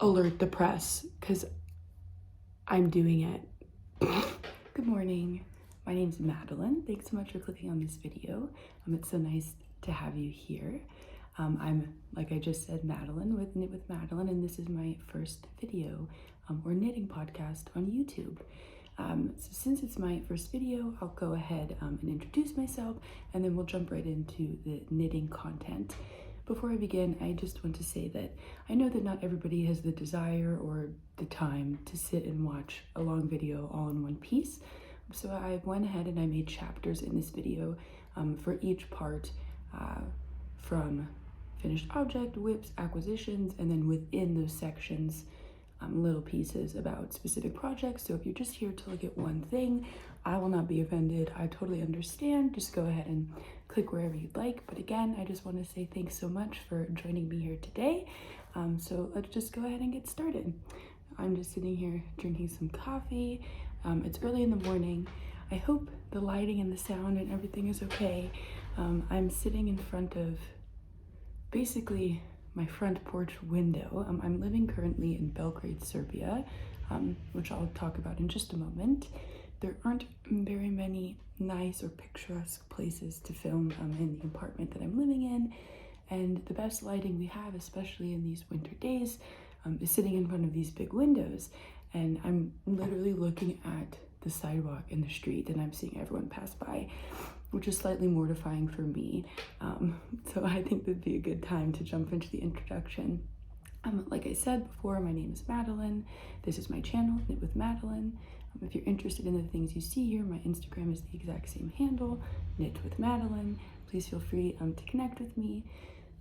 alert the press because I'm doing it. Good morning. My name's Madeline. Thanks so much for clicking on this video. It's so nice to have you here. I'm, like I just said, Madeline with Knit with Madeline, and this is my first video or knitting podcast on YouTube. So since it's my first video, I'll go ahead and introduce myself, and then we'll jump right into the knitting content. Before I begin, I just want to say that I know that not everybody has the desire or the time to sit and watch a long video all in one piece. So I went ahead and I made chapters in this video for each part, from finished object, whips, acquisitions, and then within those sections, little pieces about specific projects. So if you're just here to look at one thing, I will not be offended. I totally understand. Just go ahead and click wherever you'd like. But again, I just want to say thanks so much for joining me here today. So let's just go ahead and get started. I'm just sitting here drinking some coffee. It's early in the morning. I hope the lighting and the sound and everything is okay. I'm sitting in front of basically my front porch window. I'm living currently in Belgrade, Serbia, which I'll talk about in just a moment. There aren't very many nice or picturesque places to film in the apartment that I'm living in, and the best lighting we have, especially in these winter days, is sitting in front of these big windows, and I'm literally looking at the sidewalk in the street, and I'm seeing everyone pass by, which is slightly mortifying for me. So I think that'd be a good time to jump into the introduction. Like I said before, my name is Madeline. This is my channel, Knit with Madeline. If you're interested in the things you see here, my Instagram is the exact same handle, Knit with Madeline. Please feel free to connect with me.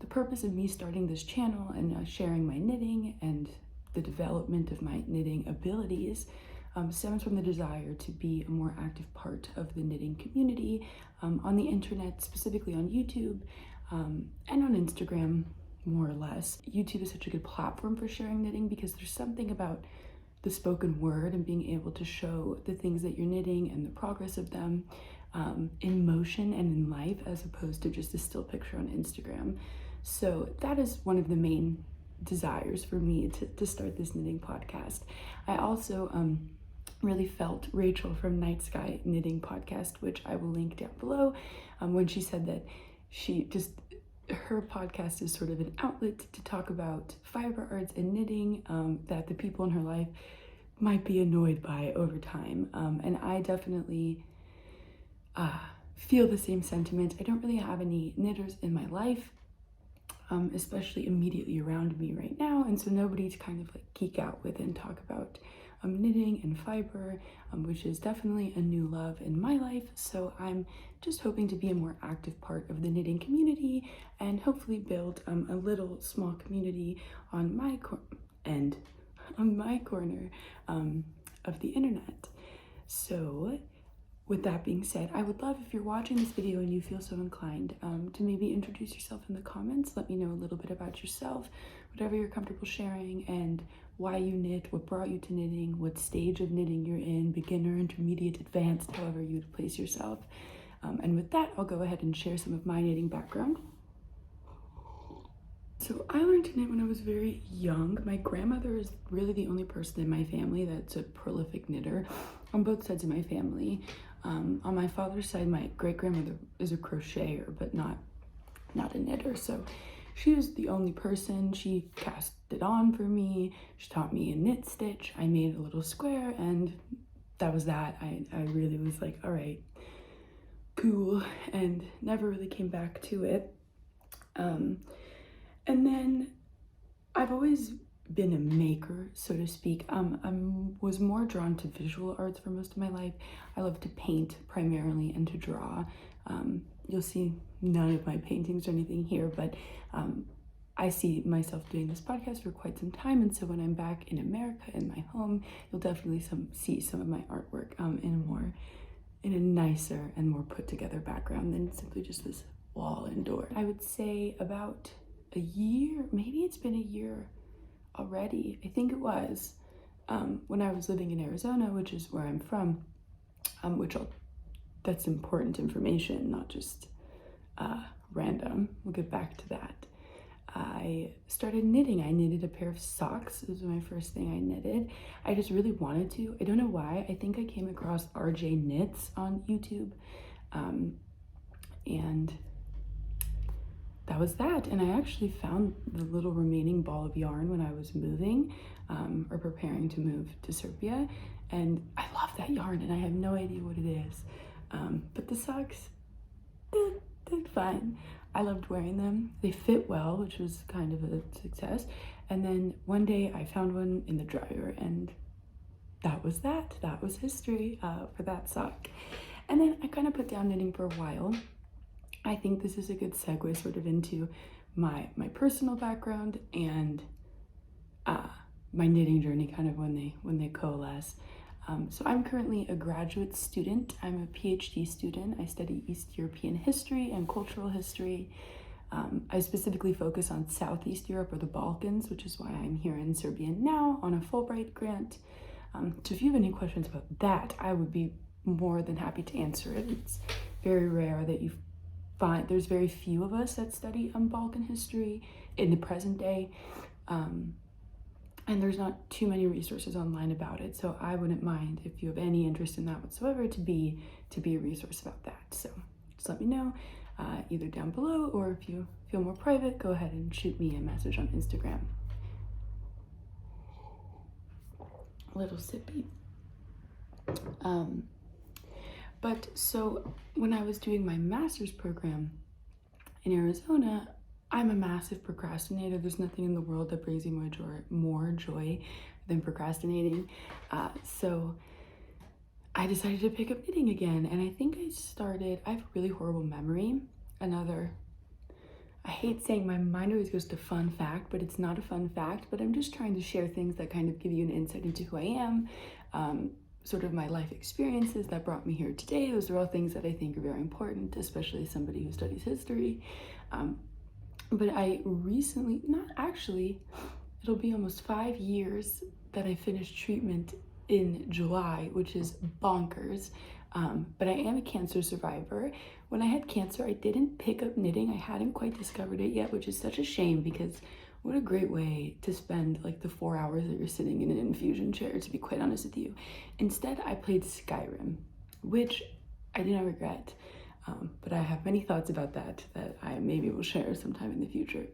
The purpose of me starting this channel and sharing my knitting and the development of my knitting abilities stems from the desire to be a more active part of the knitting community on the internet, specifically on YouTube and on Instagram, more or less. YouTube is such a good platform for sharing knitting because there's something about the spoken word and being able to show the things that you're knitting and the progress of them in motion and in life, as opposed to just a still picture on Instagram. So that is one of the main desires for me to start this knitting podcast. I also really felt Rachel from Night Sky Knitting Podcast, which I will link down below, when she said that her podcast is sort of an outlet to talk about fiber arts and knitting that the people in her life might be annoyed by over time. And I definitely feel the same sentiment. I don't really have any knitters in my life, especially immediately around me right now. And so nobody to kind of like geek out with and talk about knitting and fiber, which is definitely a new love in my life. So I'm just hoping to be a more active part of the knitting community and hopefully build a little small community on my corner of the internet. So with that being said, I would love if you're watching this video and you feel so inclined to maybe introduce yourself in the comments. Let me know a little bit about yourself, whatever you're comfortable sharing, and why you knit, what brought you to knitting, what stage of knitting you're in, beginner, intermediate, advanced, however you'd place yourself. And with that, I'll go ahead and share some of my knitting background. So I learned to knit when I was very young. My grandmother is really the only person in my family that's a prolific knitter on both sides of my family. On my father's side, my great-grandmother is a crocheter, but not a knitter. So she was the only person. She cast it on for me. She taught me a knit stitch. I made a little square, and that was that. I really was like, all right, cool, and never really came back to it. And then I've always been a maker, so to speak. I was more drawn to visual arts for most of my life. I love to paint primarily and to draw. You'll see none of my paintings or anything here, but I see myself doing this podcast for quite some time, and so when I'm back in America, in my home, you'll definitely see some of my artwork in a nicer and more put together background than simply just this wall and door. I would say about a year, maybe it's been a year already, I think it was, when I was living in Arizona, which is where I'm from, that's important information, not just random. We'll get back to that. I started knitting. I knitted a pair of socks. This was my first thing I knitted. I just really wanted to. I don't know why. I think I came across RJ Knits on YouTube. And that was that. And I actually found the little remaining ball of yarn when I was moving or preparing to move to Serbia. And I love that yarn and I have no idea what it is. But the socks, they're fine. I loved wearing them. They fit well, which was kind of a success. And then one day I found one in the dryer and that was that. That was history for that sock. And then I kind of put down knitting for a while. I think this is a good segue sort of into my personal background and my knitting journey kind of when they coalesce. So I'm currently a graduate student. I'm a PhD student. I study East European history and cultural history. I specifically focus on Southeast Europe or the Balkans, which is why I'm here in Serbia now on a Fulbright grant. So if you have any questions about that, I would be more than happy to answer it. It's very rare that you find, there's very few of us that study Balkan history in the present day. And there's not too many resources online about it. So I wouldn't mind if you have any interest in that whatsoever to be a resource about that. So just let me know either down below, or if you feel more private, go ahead and shoot me a message on Instagram. A little sippy. But so when I was doing my master's program in Arizona, I'm a massive procrastinator. There's nothing in the world that brings me more joy than procrastinating. So I decided to pick up knitting again. And I think I have a really horrible memory. I hate saying my mind always goes to fun fact, but it's not a fun fact, but I'm just trying to share things that kind of give you an insight into who I am, sort of my life experiences that brought me here today. Those are all things that I think are very important, especially as somebody who studies history. But I recently, it'll be almost 5 years that I finished treatment in July, which is bonkers. But I am a cancer survivor. When I had cancer, I didn't pick up knitting. I hadn't quite discovered it yet, which is such a shame because what a great way to spend like the 4 hours that you're sitting in an infusion chair, to be quite honest with you. Instead, I played Skyrim, which I do not regret. But I have many thoughts about that I maybe will share sometime in the future.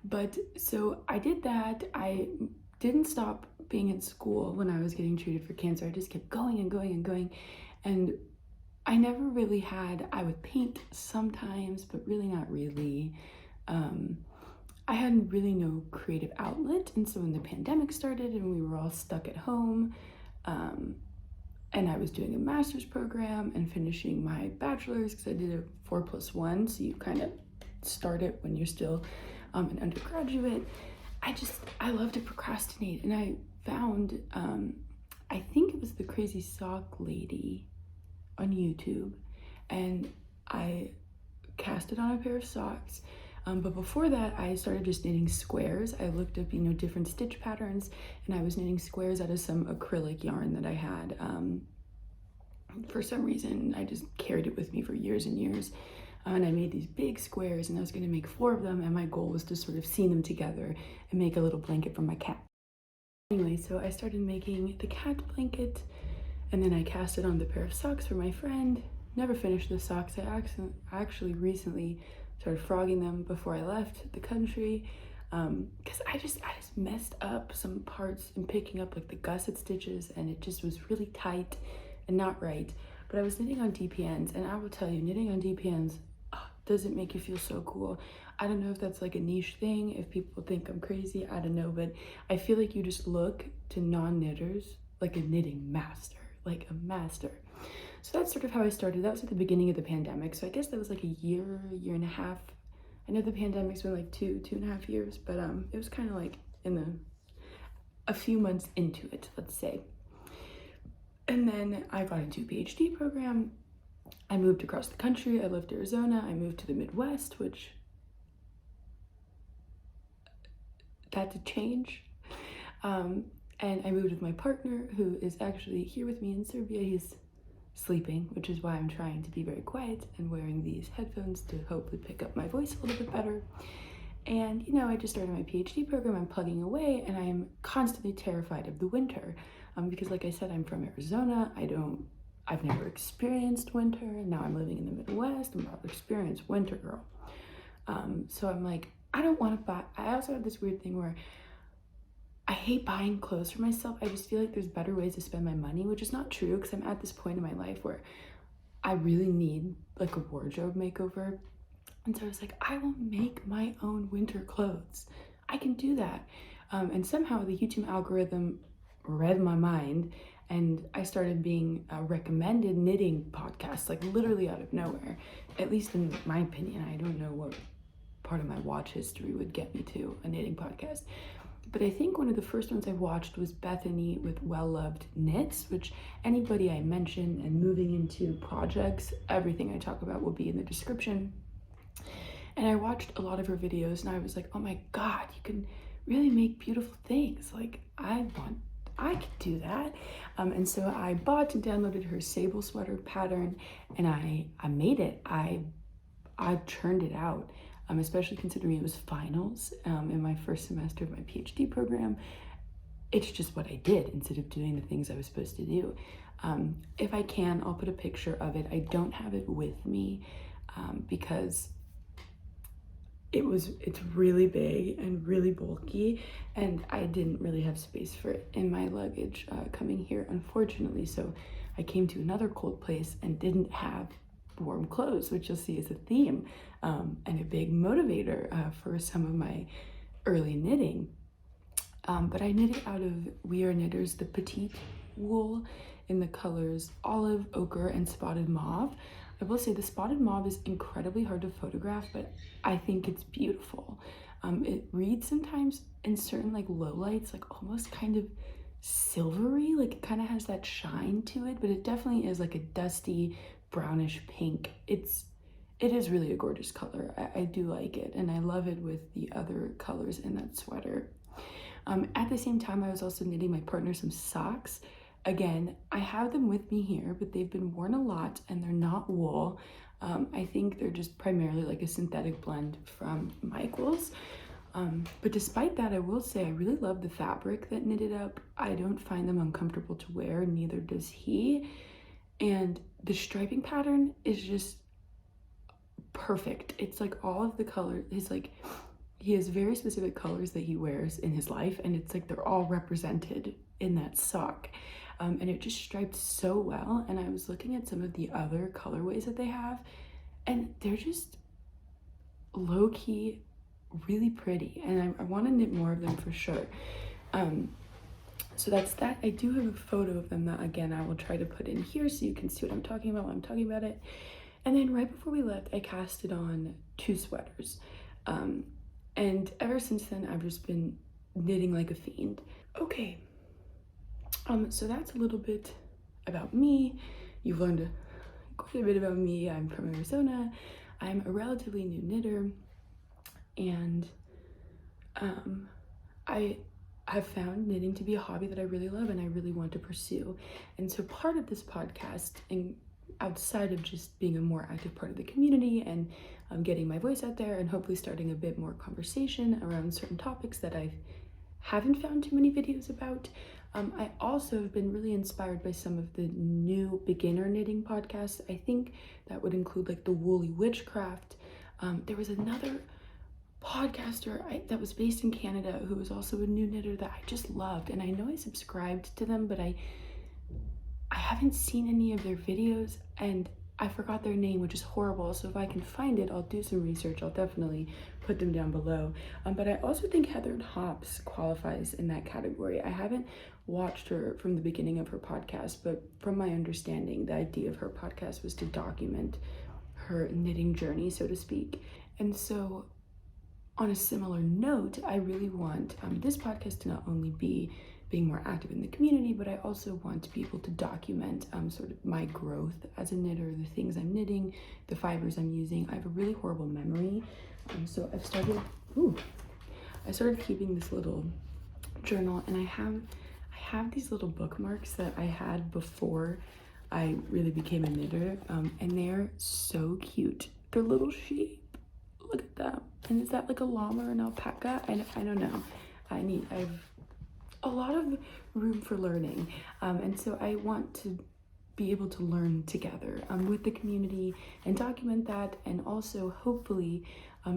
But so I did that. I didn't stop being in school when I was getting treated for cancer. I just kept going and going and going. And I never really I would paint sometimes, but really not really. I had really no creative outlet. And so when the pandemic started and we were all stuck at home, and I was doing a master's program and finishing my bachelor's because I did a 4+1. So you kind of start it when you're still an undergraduate. I love to procrastinate. And I found, I think it was the Crazy Sock Lady on YouTube. And I cast it on a pair of socks. But before that, I started just knitting squares. I looked up, different stitch patterns, and I was knitting squares out of some acrylic yarn that I had. For some reason, I just carried it with me for years and years. And I made these big squares, and I was going to make 4 of them, and my goal was to sort of seam them together and make a little blanket for my cat. Anyway, so I started making the cat blanket, and then I cast it on the pair of socks for my friend. Never finished the socks. I actually recently started frogging them before I left the country, because I just messed up some parts in picking up like the gusset stitches, and it just was really tight and not right. But I was knitting on DPNs, and I will tell you, knitting on DPNs doesn't make you feel so cool. I don't know if that's like a niche thing, if people think I'm crazy, I don't know, but I feel like you just look to non-knitters like a knitting master, like a master. So that's sort of how I started. That was at the beginning of the pandemic. So I guess that was like a year and a half. I know the pandemic's been like 2.5 years, but it was kind of like a few months into it, let's say. And then I got into a PhD program. I moved across the country. I left Arizona. I moved to the Midwest, which that's a change. And I moved with my partner, who is actually here with me in Serbia. He's sleeping, which is why I'm trying to be very quiet and wearing these headphones to hopefully pick up my voice a little bit better. And you know, I just started my PhD program, I'm plugging away, and I am constantly terrified of the winter because like I said, I'm from Arizona. I've never experienced winter, and now I'm living in the Midwest. I'm about to experience winter, girl. So I'm like, I don't want to buy. I also have this weird thing where I hate buying clothes for myself. I just feel like there's better ways to spend my money, which is not true because I'm at this point in my life where I really need like a wardrobe makeover. And so I was like, I will make my own winter clothes. I can do that. And somehow the YouTube algorithm read my mind, and I started being recommended knitting podcasts, like literally out of nowhere, at least in my opinion. I don't know what part of my watch history would get me to a knitting podcast. But I think one of the first ones I watched was Bethany with Well Loved Knits, which anybody I mention and moving into projects, everything I talk about will be in the description. And I watched a lot of her videos and I was like, oh my God, you can really make beautiful things. Like I could do that. And so I bought and downloaded her Sable sweater pattern, and I made it. I churned it out, especially considering it was finals in my first semester of my PhD program. It's just what I did instead of doing the things I was supposed to do. If I can, I'll put a picture of it. I don't have it with me because it's really big and really bulky, and I didn't really have space for it in my luggage coming here, unfortunately. So I came to another cold place and didn't have warm clothes, which you'll see is a theme and a big motivator for some of my early knitting. But I knitted out of We Are Knitters, the petite wool in the colors olive, ochre, and spotted mauve. I will say the spotted mauve is incredibly hard to photograph, but I think it's beautiful. It reads sometimes in certain like low lights, like almost kind of silvery, like it kind of has that shine to it, but it definitely is like a dusty brownish pink. It is really a gorgeous color. I do like it, and I love it with the other colors in that sweater. At the same time, I was also knitting my partner some socks. Again, I have them with me here, but they've been worn a lot and they're not wool. I think they're just primarily like a synthetic blend from Michaels. But despite that, I will say I really love the fabric that knitted up. I don't find them uncomfortable to wear, neither does he. And the striping pattern is just perfect. It's like all of the colors, he has very specific colors that he wears in his life, and it's like they're all represented in that sock. And it just striped so well. And I was looking at some of the other colorways that they have, and they're just low-key really pretty, and I want to knit more of them for sure. So that's that. I do have a photo of them that, again, I will try to put in here so you can see what I'm talking about when I'm talking about it. And then right before we left, I casted on 2 sweaters. And ever since then, I've just been knitting like a fiend. Okay. So that's a little bit about me. You've learned quite a bit about me. I'm from Arizona. I'm a relatively new knitter, and I have found knitting to be a hobby that I really love and I really want to pursue. And so part of this podcast, and outside of just being a more active part of the community and getting my voice out there and hopefully starting a bit more conversation around certain topics that I haven't found too many videos about, I also have been really inspired by some of the new beginner knitting podcasts. I think that would include like the Woolly Witchcraft. There was another podcaster that was based in Canada who was also a new knitter that I just loved, and I know I subscribed to them, but I haven't seen any of their videos, and I forgot their name, which is horrible. So if I can find it, I'll do some research. I'll definitely put them down below. But I also think Heather Hops qualifies in that category. I haven't watched her from the beginning of her podcast, but from my understanding, the idea of her podcast was to document her knitting journey, so to speak. And so on a similar note, I really want this podcast to not only be being more active in the community, but I also want to be able to document sort of my growth as a knitter, the things I'm knitting, the fibers I'm using. I have a really horrible memory, so I started keeping this little journal, and I have these little bookmarks that I had before I really became a knitter, and they're so cute. They're little sheep. Look at them. And is that like a llama or an alpaca? I don't know. I've a lot of room for learning, and so I want to be able to learn together with the community and document that, and also hopefully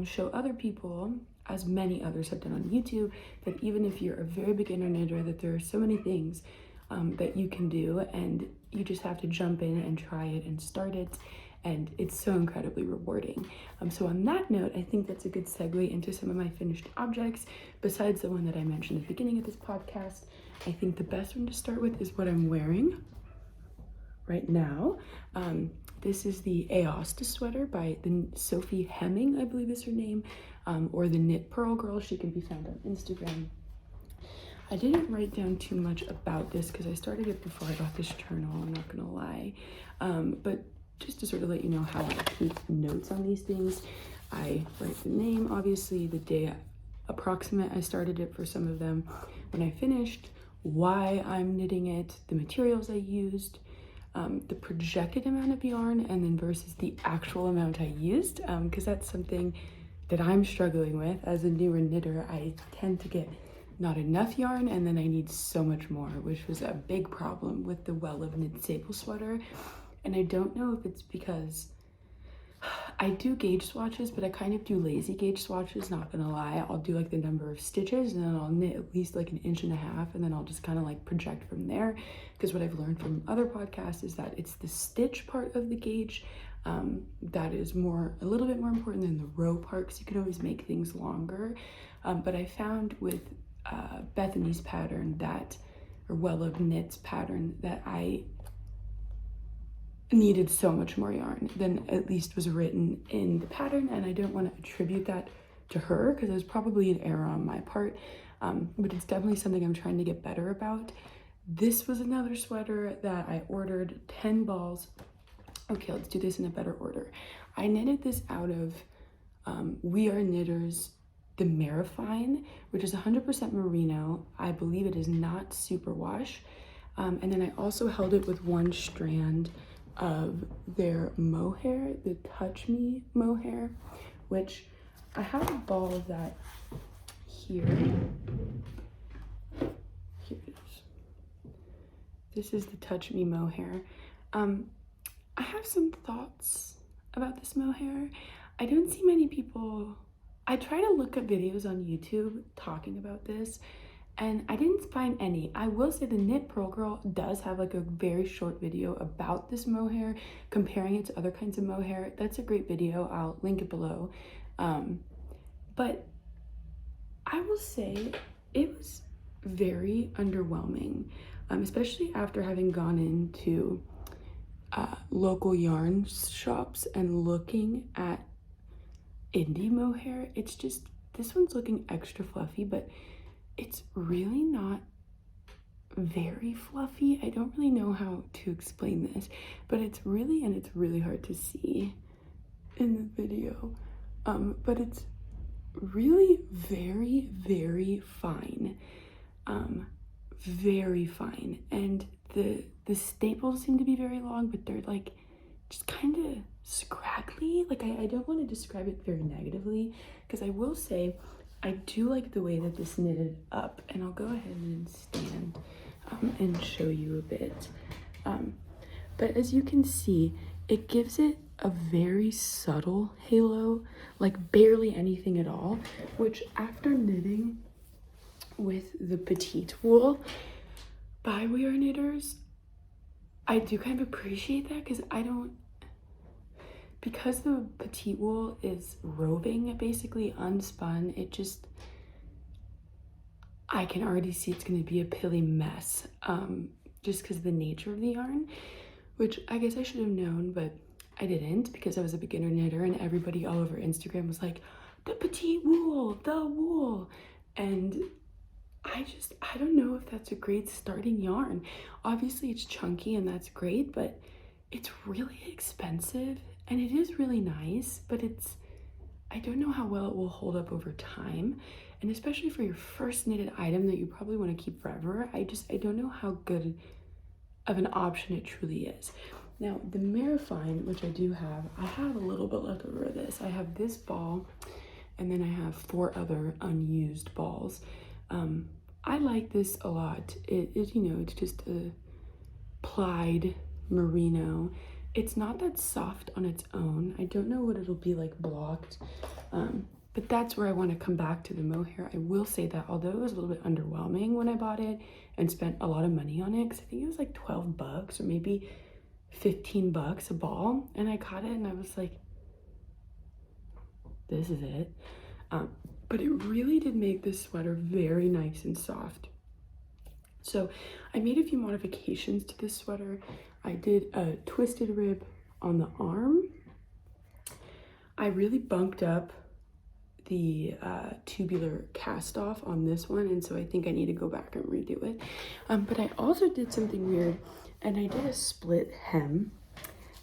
show other people, as many others have done on YouTube, that even if you're a very beginner knitter, that there are so many things that you can do, and you just have to jump in and try it and start it, and it's so incredibly rewarding. So on that note, I think that's a good segue into some of my finished objects. Besides the one that I mentioned at the beginning of this podcast, I think the best one to start with is what I'm wearing right now. This is the Aosta Sweater by the Sophie Hemming, I believe is her name, or the Knit Pearl Girl. She can be found on Instagram. I didn't write down too much about this because I started it before I got this journal, I'm not gonna lie. But just to sort of let you know how I keep notes on these things, I write the name, obviously, the day approximate I started it for some of them, when I finished, why I'm knitting it, the materials I used, the projected amount of yarn, and then versus the actual amount I used, because that's something that I'm struggling with as a newer knitter. I tend to get not enough yarn, and then I need so much more, which was a big problem with the Well of Knit Sable sweater. And I don't know if it's because I do gauge swatches, but I kind of do lazy gauge swatches, not gonna lie. I'll do like the number of stitches, and then I'll knit at least like 1.5 inches, and then I'll just kind of like project from there. Because what I've learned from other podcasts is that it's the stitch part of the gauge that is a little bit more important than the row part, because you can always make things longer. But I found with Bethany's pattern or Well of Knit's pattern, that I needed so much more yarn than at least was written in the pattern, and I don't want to attribute that to her because it was probably an error on my part, but it's definitely something I'm trying to get better about. This was another sweater that I ordered 10 balls. Okay, let's do this in a better order. I knitted this out of We Are Knitters, the Marifine, which is 100% merino. I believe it is not superwash, and then I also held it with one strand of their mohair, the Touch Me mohair, which I have a ball of that here. Here it is. This is the Touch Me mohair. I have some thoughts about this mohair. I don't see many people. I try to look at videos on YouTube talking about this, and I didn't find any. I will say the Knit Pearl Girl does have like a very short video about this mohair, comparing it to other kinds of mohair. That's a great video. I'll link it below. But I will say it was very underwhelming, especially after having gone into local yarn shops and looking at indie mohair. It's just, this one's looking extra fluffy, but it's really not very fluffy. I don't really know how to explain this, but it's really hard to see in the video, but it's really very, very fine, very fine. And the staples seem to be very long, but they're like just kind of scraggly. Like I don't want to describe it very negatively, because I will say I do like the way that this knitted up, and I'll go ahead and stand and show you a bit. But as you can see, it gives it a very subtle halo, like barely anything at all, which after knitting with the petite wool by We Are Knitters, I do kind of appreciate that, because the petite wool is roving, basically unspun, I can already see it's going to be a pilly mess, just because of the nature of the yarn, which I guess I should have known, but I didn't, because I was a beginner knitter and everybody all over Instagram was like, the petite wool, the wool, and I don't know if that's a great starting yarn. Obviously it's chunky and that's great, but it's really expensive, and it is really nice, but I don't know how well it will hold up over time. And especially for your first knitted item that you probably want to keep forever, I don't know how good of an option it truly is. Now the Marifine, which I do have, I have a little bit left over of this. I have this ball, and then I have 4 other unused balls. I like this a lot. It you know, it's just a plied merino. It's not that soft on its own. I don't know what it'll be like blocked, but that's where I want to come back to the mohair. I will say that although it was a little bit underwhelming when I bought it and spent a lot of money on it, because I think it was like 12 bucks or maybe 15 bucks a ball, and I caught it and I was like, this is it. But it really did make this sweater very nice and soft. So I made a few modifications to this sweater. I did a twisted rib on the arm. I really bumped up the tubular cast off on this one, and so I think I need to go back and redo it. But I also did something weird, and I did a split hem,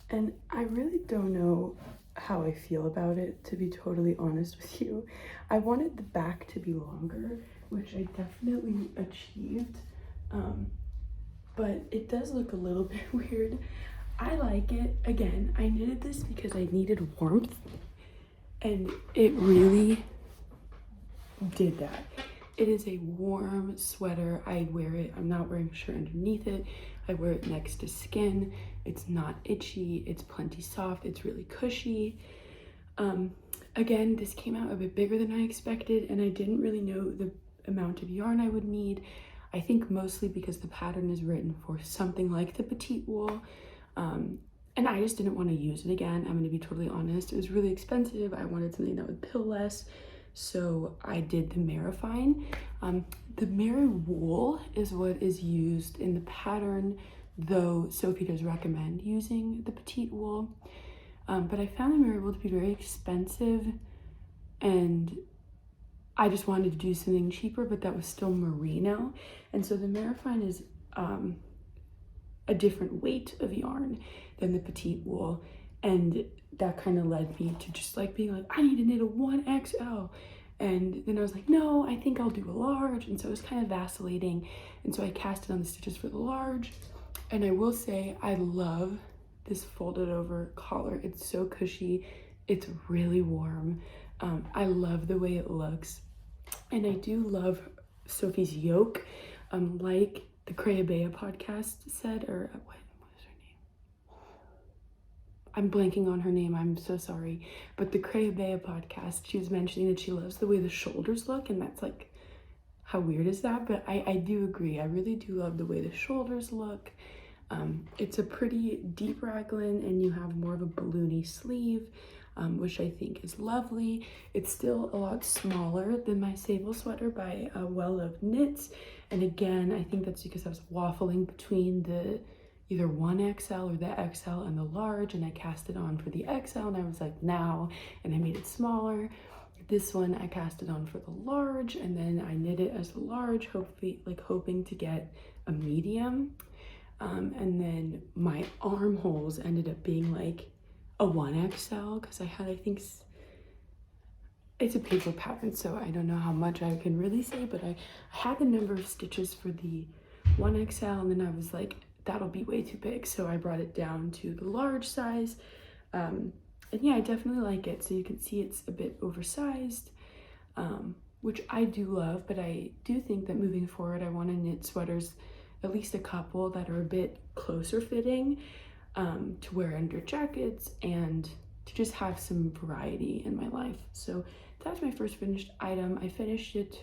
and I really don't know how I feel about it, to be totally honest with you. I wanted the back to be longer, which I definitely achieved, but it does look a little bit weird. I like it. Again, I knitted this because I needed warmth, and it really did that. It is a warm sweater. I wear it, I'm not wearing a shirt underneath it. I wear it next to skin. It's not itchy, it's plenty soft, it's really cushy. Again, this came out a bit bigger than I expected, and I didn't really know the amount of yarn I would need. I think mostly because the pattern is written for something like the petite wool, and I just didn't want to use it again. I'm going to be totally honest. It was really expensive. I wanted something that would pill less, so I did the Marifine. The Mary wool is what is used in the pattern, though Sophie does recommend using the petite wool. But I found the Mary wool to be very expensive, and I just wanted to do something cheaper, but that was still merino. And so the Marifine is a different weight of yarn than the petite wool, and that kind of led me to just like being like, I need to knit a 1XL. And then I was like, no, I think I'll do a large. And so it was kind of vacillating, and so I casted on the stitches for the large. And I will say, I love this folded over collar. It's so cushy, it's really warm. I love the way it looks, and I do love Sophie's yoke. Like the Crayabea podcast said, or what is her name? I'm blanking on her name, I'm so sorry. But the Crayabea podcast, she was mentioning that she loves the way the shoulders look, and that's like, how weird is that? But I do agree. I really do love the way the shoulders look. It's a pretty deep raglan, and you have more of a balloony sleeve, which I think is lovely. It's still a lot smaller than my Sable sweater by Well of Knits. And again, I think that's because I was waffling between the either 1XL or the XL and the large, and I cast it on for the XL, and I was like, now, and I made it smaller. This one I cast it on for the large, and then I knit it as the large, hoping to get a medium. And then my armholes ended up being like a 1XL, because I had, I think, it's a paper pattern, so I don't know how much I can really say, but I had the number of stitches for the 1XL, and then I was like, that'll be way too big, so I brought it down to the large size. And yeah, I definitely like it. So you can see it's a bit oversized, which I do love, but I do think that moving forward, I want to knit sweaters, at least a couple that are a bit closer fitting, to wear under jackets and to just have some variety in my life. So that's my first finished item. I finished it,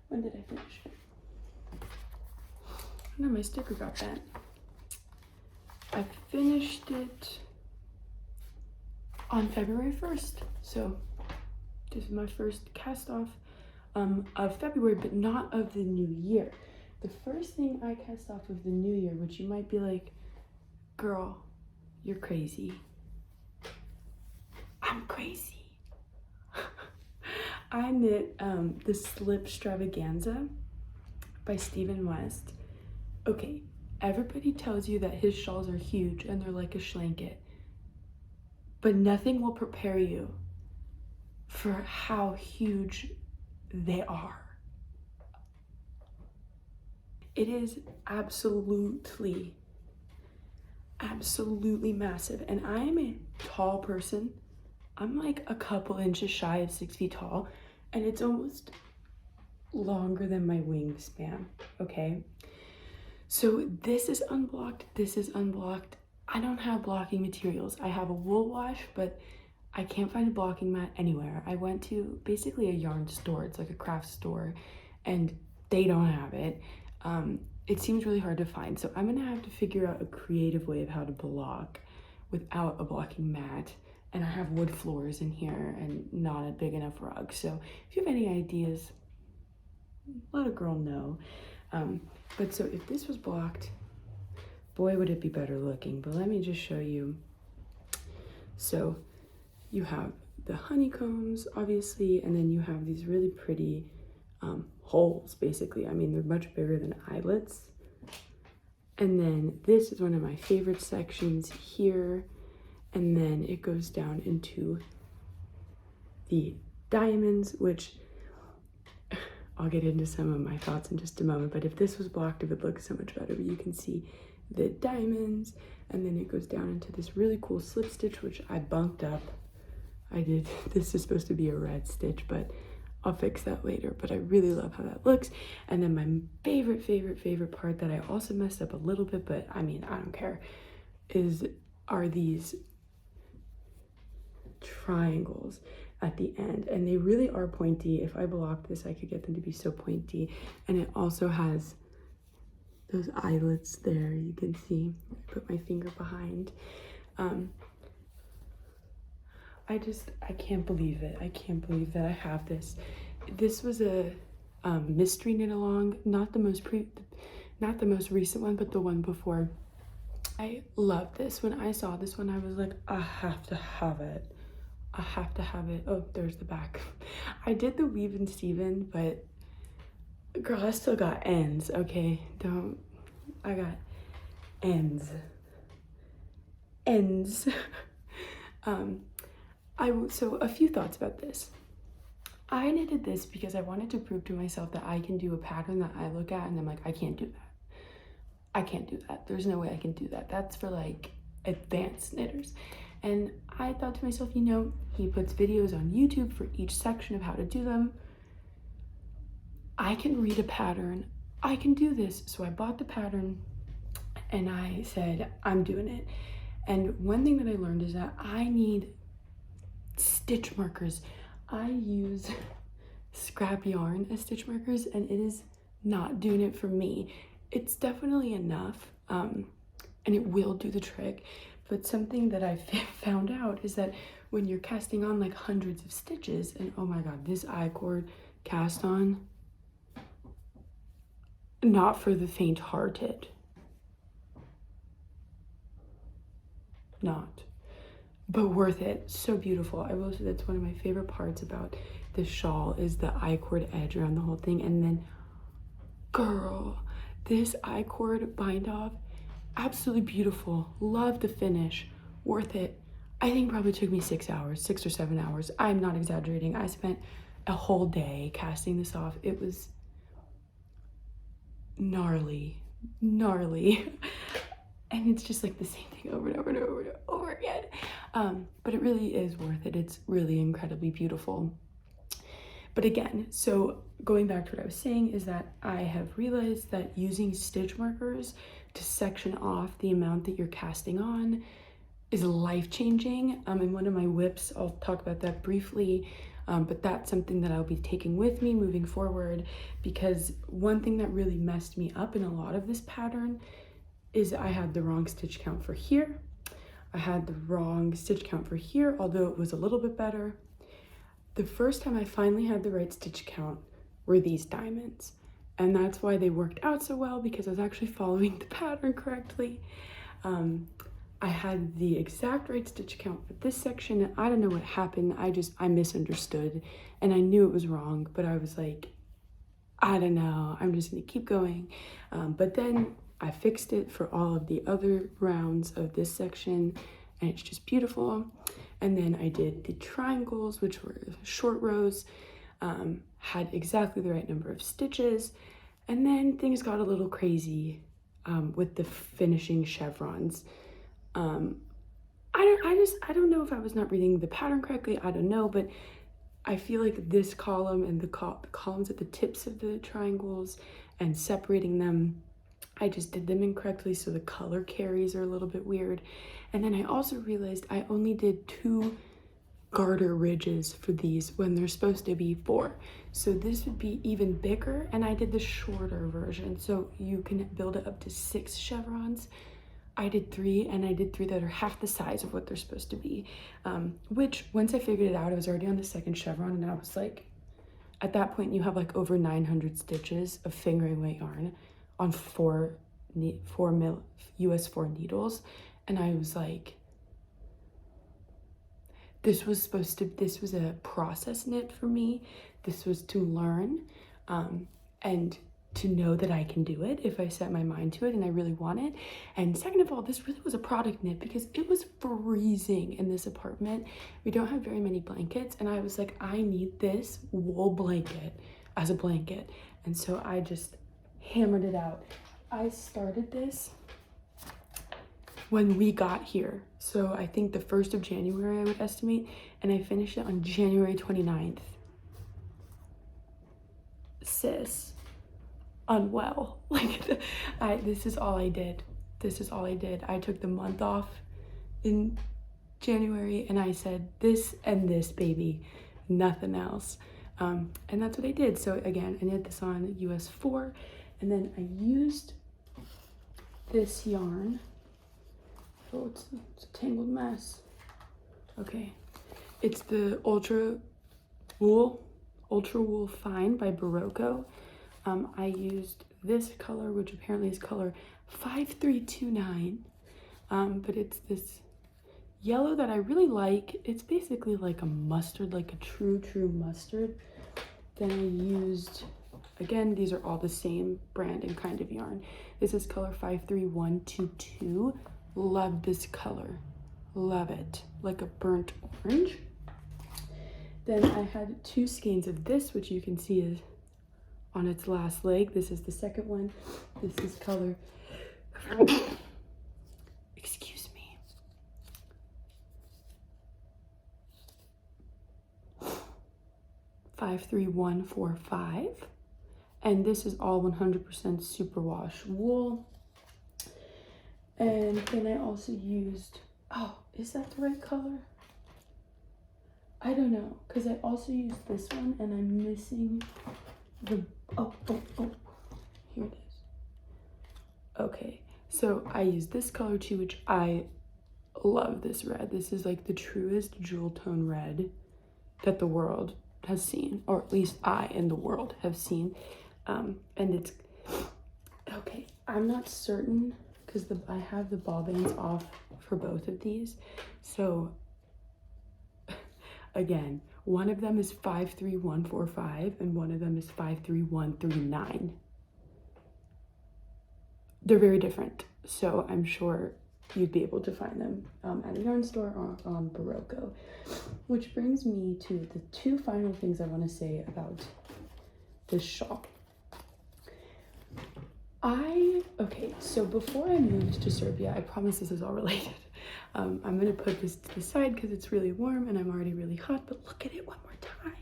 when did I finish it? No, my sticker got bent. I finished it on February 1st. So this is my first cast off of February, but not of the new year. The first thing I cast off of the new year, which you might be like, girl, you're crazy. I'm crazy. I knit the Slipstravaganza by Stephen West. Okay, everybody tells you that his shawls are huge and they're like a blanket, but nothing will prepare you for how huge they are. It is absolutely massive, and I am a tall person. I'm like a couple inches shy of 6 feet tall, and it's almost longer than my wingspan, okay? So this is unblocked, this is unblocked. I don't have blocking materials. I have a wool wash, but I can't find a blocking mat anywhere. I went to basically a yarn store, it's like a craft store, and they don't have it. It seems really hard to find, so I'm gonna have to figure out a creative way of how to block without a blocking mat. And I have wood floors in here and not a big enough rug. So if you have any ideas, let a girl know. But so if this was blocked, boy, would it be better looking. But let me just show you. So you have the honeycombs, obviously, and then you have these really pretty holes, basically. I mean, they're much bigger than eyelets. And then this is one of my favorite sections here. And then it goes down into the diamonds, which I'll get into some of my thoughts in just a moment. But if this was blocked, it would look so much better. But you can see the diamonds, and then it goes down into this really cool slip stitch, which I bunked up. This is supposed to be a red stitch, but I'll fix that later. But I really love how that looks. And then my favorite part that I also messed up a little bit, but I mean, I don't care, are these triangles at the end, and they really are pointy. If I blocked this, I could get them to be so pointy. And it also has those eyelets there, you can see. I put my finger behind. I can't believe it. I can't believe that I have this. This was a mystery knit along, not the most recent one, but the one before. I love this. When I saw this one, I was like, I have to have it. I have to have it. Oh, there's the back. I did the weave and Steven, but girl, I still got ends, okay? I got ends. So a few thoughts about this. I knitted this because I wanted to prove to myself that I can do a pattern that I look at and I'm like, I can't do that. I can't do that. There's no way I can do that. That's for like advanced knitters. And I thought to myself, you know, he puts videos on YouTube for each section of how to do them. I can read a pattern. I can do this. So I bought the pattern and I said, I'm doing it. And one thing that I learned is that I need stitch markers. I use scrap yarn as stitch markers, and it is not doing it for me. It's definitely enough, and it will do the trick. But something that I found out is that when you're casting on like hundreds of stitches, and oh my god, this I-cord cast on, not for the faint-hearted. Not. But worth it. So beautiful. I will say that's one of my favorite parts about this shawl is the I-cord edge around the whole thing. And then, girl, this I-cord bind off, absolutely beautiful. Love the finish. Worth it. I think probably took me 6 hours, 6 or 7 hours. I'm not exaggerating. I spent a whole day casting this off. It was gnarly. And it's just like the same thing over and over and over and over again. But it really is worth it. It's really incredibly beautiful. But again, so going back to what I was saying is that I have realized that using stitch markers to section off the amount that you're casting on is life-changing. In one of my whips, I'll talk about that briefly, but that's something that I'll be taking with me moving forward, because one thing that really messed me up in a lot of this pattern is I had the wrong stitch count for here. I had the wrong stitch count for here, although it was a little bit better. The first time I finally had the right stitch count were these diamonds. And that's why they worked out so well, because I was actually following the pattern correctly. I had the exact right stitch count for this section, and I don't know what happened. I misunderstood, and I knew it was wrong, but I was like, I don't know, I'm just gonna keep going. But then I fixed it for all of the other rounds of this section, and it's just beautiful. And then I did the triangles, which were short rows, had exactly the right number of stitches. And then things got a little crazy with the finishing chevrons. I don't know if I was not reading the pattern correctly, I don't know, but I feel like this column and the columns at the tips of the triangles and separating them, I just did them incorrectly, so the color carries are a little bit weird. And then I also realized I only did 2 garter ridges for these when they're supposed to be 4. So this would be even bigger, and I did the shorter version, so you can build it up to 6 chevrons. I did 3, and I did 3 that are half the size of what they're supposed to be, which once I figured it out, I was already on the 2nd chevron, and I was like, at that point you have like over 900 stitches of fingering weight yarn on 4 mil US 4 needles, and I was like, this was a process knit for me. This was to learn and to know that I can do it if I set my mind to it and I really want it. And second of all, this really was a product knit because it was freezing in this apartment. We don't have very many blankets, and I was like, I need this wool blanket as a blanket. And so I just hammered it out. I started this when we got here. So I think the 1st of January, I would estimate, and I finished it on January 29th. Sis, unwell. Like, this is all I did. This is all I did. I took the month off in January, and I said, this and this, baby, nothing else. And that's what I did. So again, I knit this on US 4, and then I used this yarn. Oh, it's a tangled mess. Okay, it's the Ultra Wool Fine by Barocco. I used this color, which apparently is color 5329, but it's this yellow that I really like. It's basically like a mustard, like a true mustard. Then I used, again, these are all the same brand and kind of yarn. This is color 53122. Love this color, love it, like a burnt orange. Then I had 2 skeins of this, which you can see is on its last leg. This is the second one. This is color, excuse me, 53145, and this is all 100% superwash wool. And then I also used, oh, is that the right color? I don't know, because I also used this one, and I'm missing the, oh, here it is. Okay, so I used this color too, which I love this red. This is like the truest jewel tone red that the world has seen, or at least I and the world have seen. And it's, okay, I'm not certain, because I have the ball bands off for both of these. So again, one of them is 53145 and one of them is 53139. They're very different, so I'm sure you'd be able to find them at a yarn store or on Barocco. Which brings me to the 2 final things I want to say about this shawl. Okay, so before I moved to Serbia, I promise this is all related. I'm gonna put this to the side because it's really warm and I'm already really hot, but look at it one more time.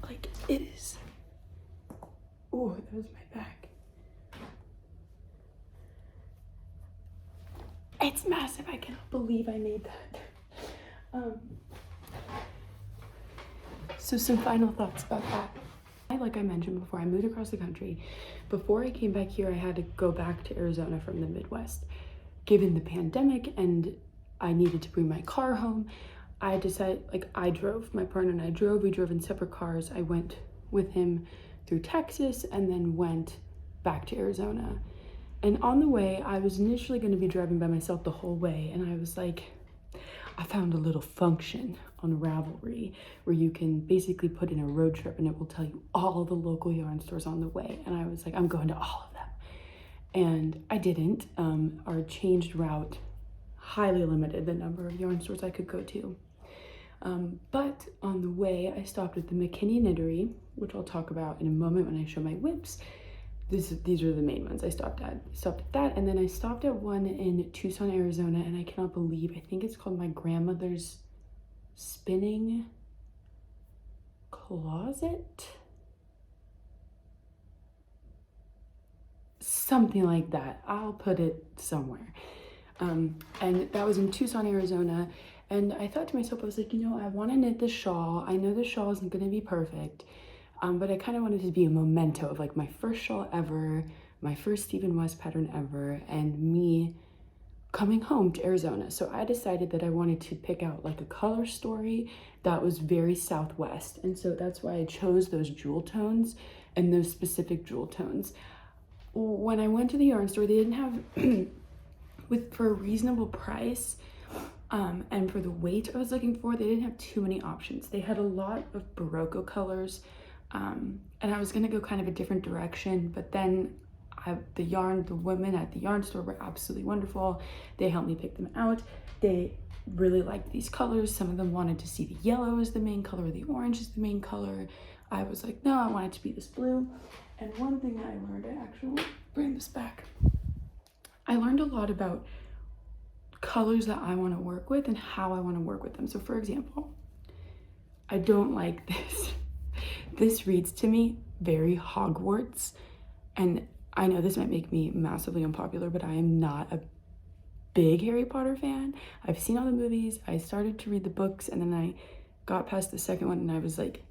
Like, it is, oh, that was my back. It's massive, I cannot believe I made that. So some final thoughts about that. Like I mentioned before, I moved across the country. Before I came back here, I had to go back to Arizona from the Midwest. Given the pandemic and I needed to bring my car home, I decided, like, I drove, my partner and I drove, we drove in separate cars. I went with him through Texas and then went back to Arizona. And on the way, I was initially going to be driving by myself the whole way, and I was like, I found a little function on Ravelry where you can basically put in a road trip and it will tell you all the local yarn stores on the way. And I was like, I'm going to all of them. And I didn't. Our changed route highly limited the number of yarn stores I could go to. But on the way, I stopped at the McKinney Knittery, which I'll talk about in a moment when I show my whips. these are the main ones I stopped at that. And then I stopped at one in Tucson, Arizona, and I cannot believe, I think it's called my grandmother's spinning closet, something like that. I'll put it somewhere. And that was in Tucson, Arizona. And I thought to myself, I was like, you know, I want to knit the shawl. I know the shawl isn't going to be perfect, but I kind of wanted it to be a memento of like my first shawl ever, my first Stephen West pattern ever, and me coming home to Arizona. So I decided that I wanted to pick out like a color story that was very Southwest. And so that's why I chose those jewel tones and those specific jewel tones. When I went to the yarn store, they didn't have, for a reasonable price, and for the weight I was looking for, they didn't have too many options. They had a lot of Barocco colors, and I was gonna go kind of a different direction, but then the women at the yarn store were absolutely wonderful. They helped me pick them out. They really liked these colors. Some of them wanted to see the yellow as the main color, the orange as the main color. I was like, no, I want it to be this blue. And one thing that I learned, I actually will bring this back. I learned a lot about colors that I want to work with and how I want to work with them. So for example, I don't like this. This reads to me very Hogwarts, and I know this might make me massively unpopular, but I am not a big Harry Potter fan. I've seen all the movies, I started to read the books, and then I got past the second one and I was like,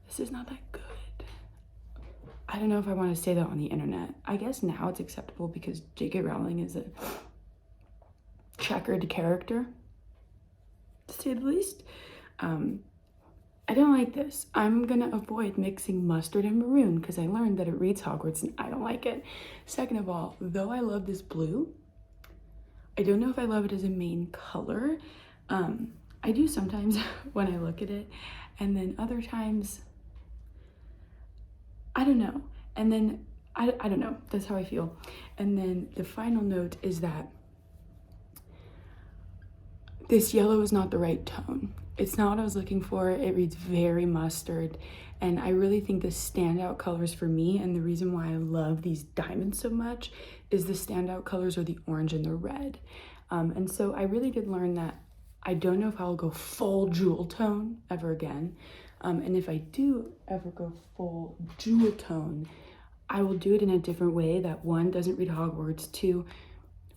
this is not that good. I don't know if I want to say that on the internet. I guess now it's acceptable because J.K. Rowling is a checkered character, to say the least. I don't like this. I'm gonna avoid mixing mustard and maroon because I learned that it reads Hogwarts and I don't like it. Second of all, though I love this blue, I don't know if I love it as a main color. I do sometimes when I look at it, and then other times, I don't know. And then, I don't know, that's how I feel. And then the final note is that this yellow is not the right tone. It's not what I was looking for. It reads very mustard. And I really think the standout colors for me, and the reason why I love these diamonds so much, is the standout colors are the orange and the red. And so I really did learn that I don't know if I'll go full jewel tone ever again. And if I do ever go full jewel tone, I will do it in a different way that, one, doesn't read Hogwarts, two,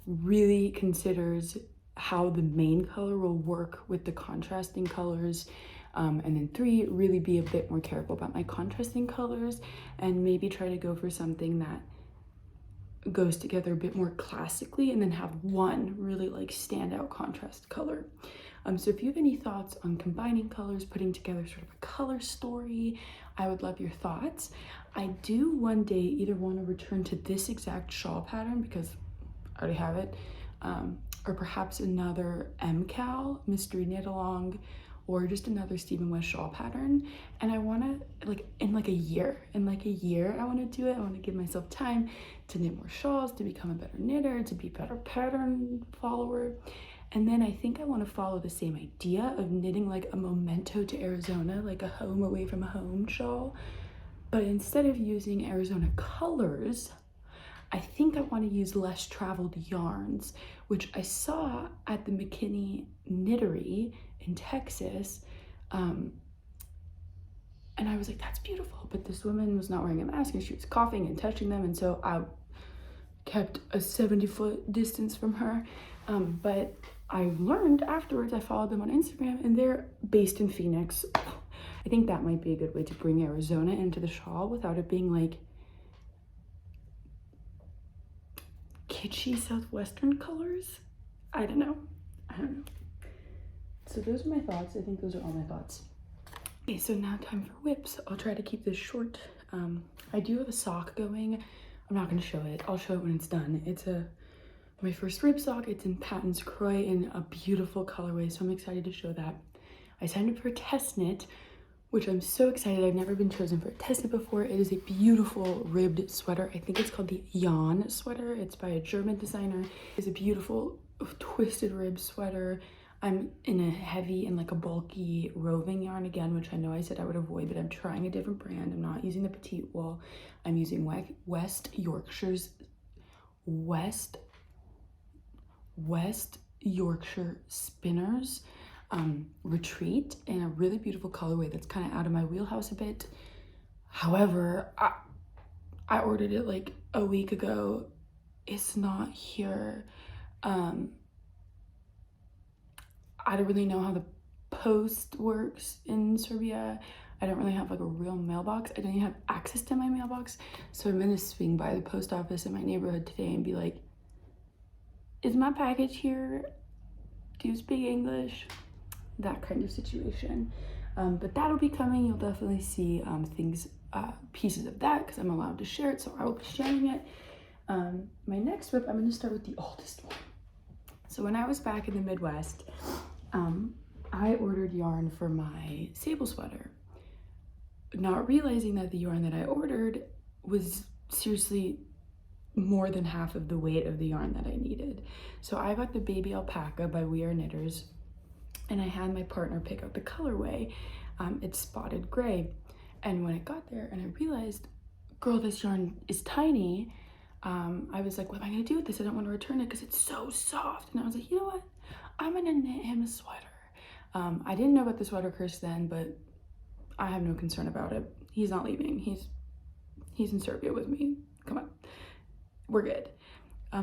really considers how the main color will work with the contrasting colors, and then three, really be a bit more careful about my contrasting colors and maybe try to go for something that goes together a bit more classically, and then have one really like standout contrast color. So if you have any thoughts on combining colors, putting together sort of a color story, I would love your thoughts. I do one day either want to return to this exact shawl pattern because I already have it, or perhaps another MCAL, Mystery Knit Along, or just another Stephen West shawl pattern. And I want to, like, in like a year, I want to do it. I want to give myself time to knit more shawls, to become a better knitter, to be a better pattern follower. And then I think I want to follow the same idea of knitting like a memento to Arizona, like a home away from home shawl. But instead of using Arizona colors, I think I want to use less traveled yarns, which I saw at the McKinney Knittery in Texas. And I was like, that's beautiful. But this woman was not wearing a mask and she was coughing and touching them. And so I kept a 70-foot distance from her. But I learned afterwards, I followed them on Instagram, and they're based in Phoenix. I think that might be a good way to bring Arizona into the shawl without it being like kitschy Southwestern colors. I don't know. So those are my thoughts. I think those are all my thoughts. Okay, so now time for whips. I'll try to keep this short. I do have a sock going. I'm not gonna show it. I'll show it when it's done. It's my first rib sock. It's in Patton's Croy in a beautiful colorway, so I'm excited to show that. I signed up for a test knit, which I'm so excited. I've never been chosen for a test knit before. It is a beautiful ribbed sweater. I think it's called the Jan sweater. It's by a German designer. It's a beautiful twisted rib sweater. I'm in a heavy and like a bulky roving yarn again, which I know I said I would avoid, but I'm trying a different brand. I'm not using the petite wool. I'm using West Yorkshire Spinners Retreat in a really beautiful colorway that's kind of out of my wheelhouse a bit. However, I ordered it like a week ago. It's not here. I don't really know how the post works in Serbia. I don't really have like a real mailbox. I don't even have access to my mailbox. So I'm gonna swing by the post office in my neighborhood today and be like, is my package here? Do you speak English? That kind of situation. But that'll be coming. You'll definitely see pieces of that because I'm allowed to share it. So I will be sharing it. My next whip, I'm gonna start with the oldest one. So when I was back in the Midwest, I ordered yarn for my Sable sweater, not realizing that the yarn that I ordered was seriously more than half of the weight of the yarn that I needed. So I got the baby alpaca by We Are Knitters, and I had my partner pick out the colorway. It's spotted gray. And when it got there and I realized, girl, this yarn is tiny, I was like, what am I gonna do with this? I don't want to return it because it's so soft. And I was like, you know what? I'm gonna knit him a sweater. I didn't know about the sweater curse then, but I have no concern about it. He's not leaving. He's in Serbia with me. Come on, we're good.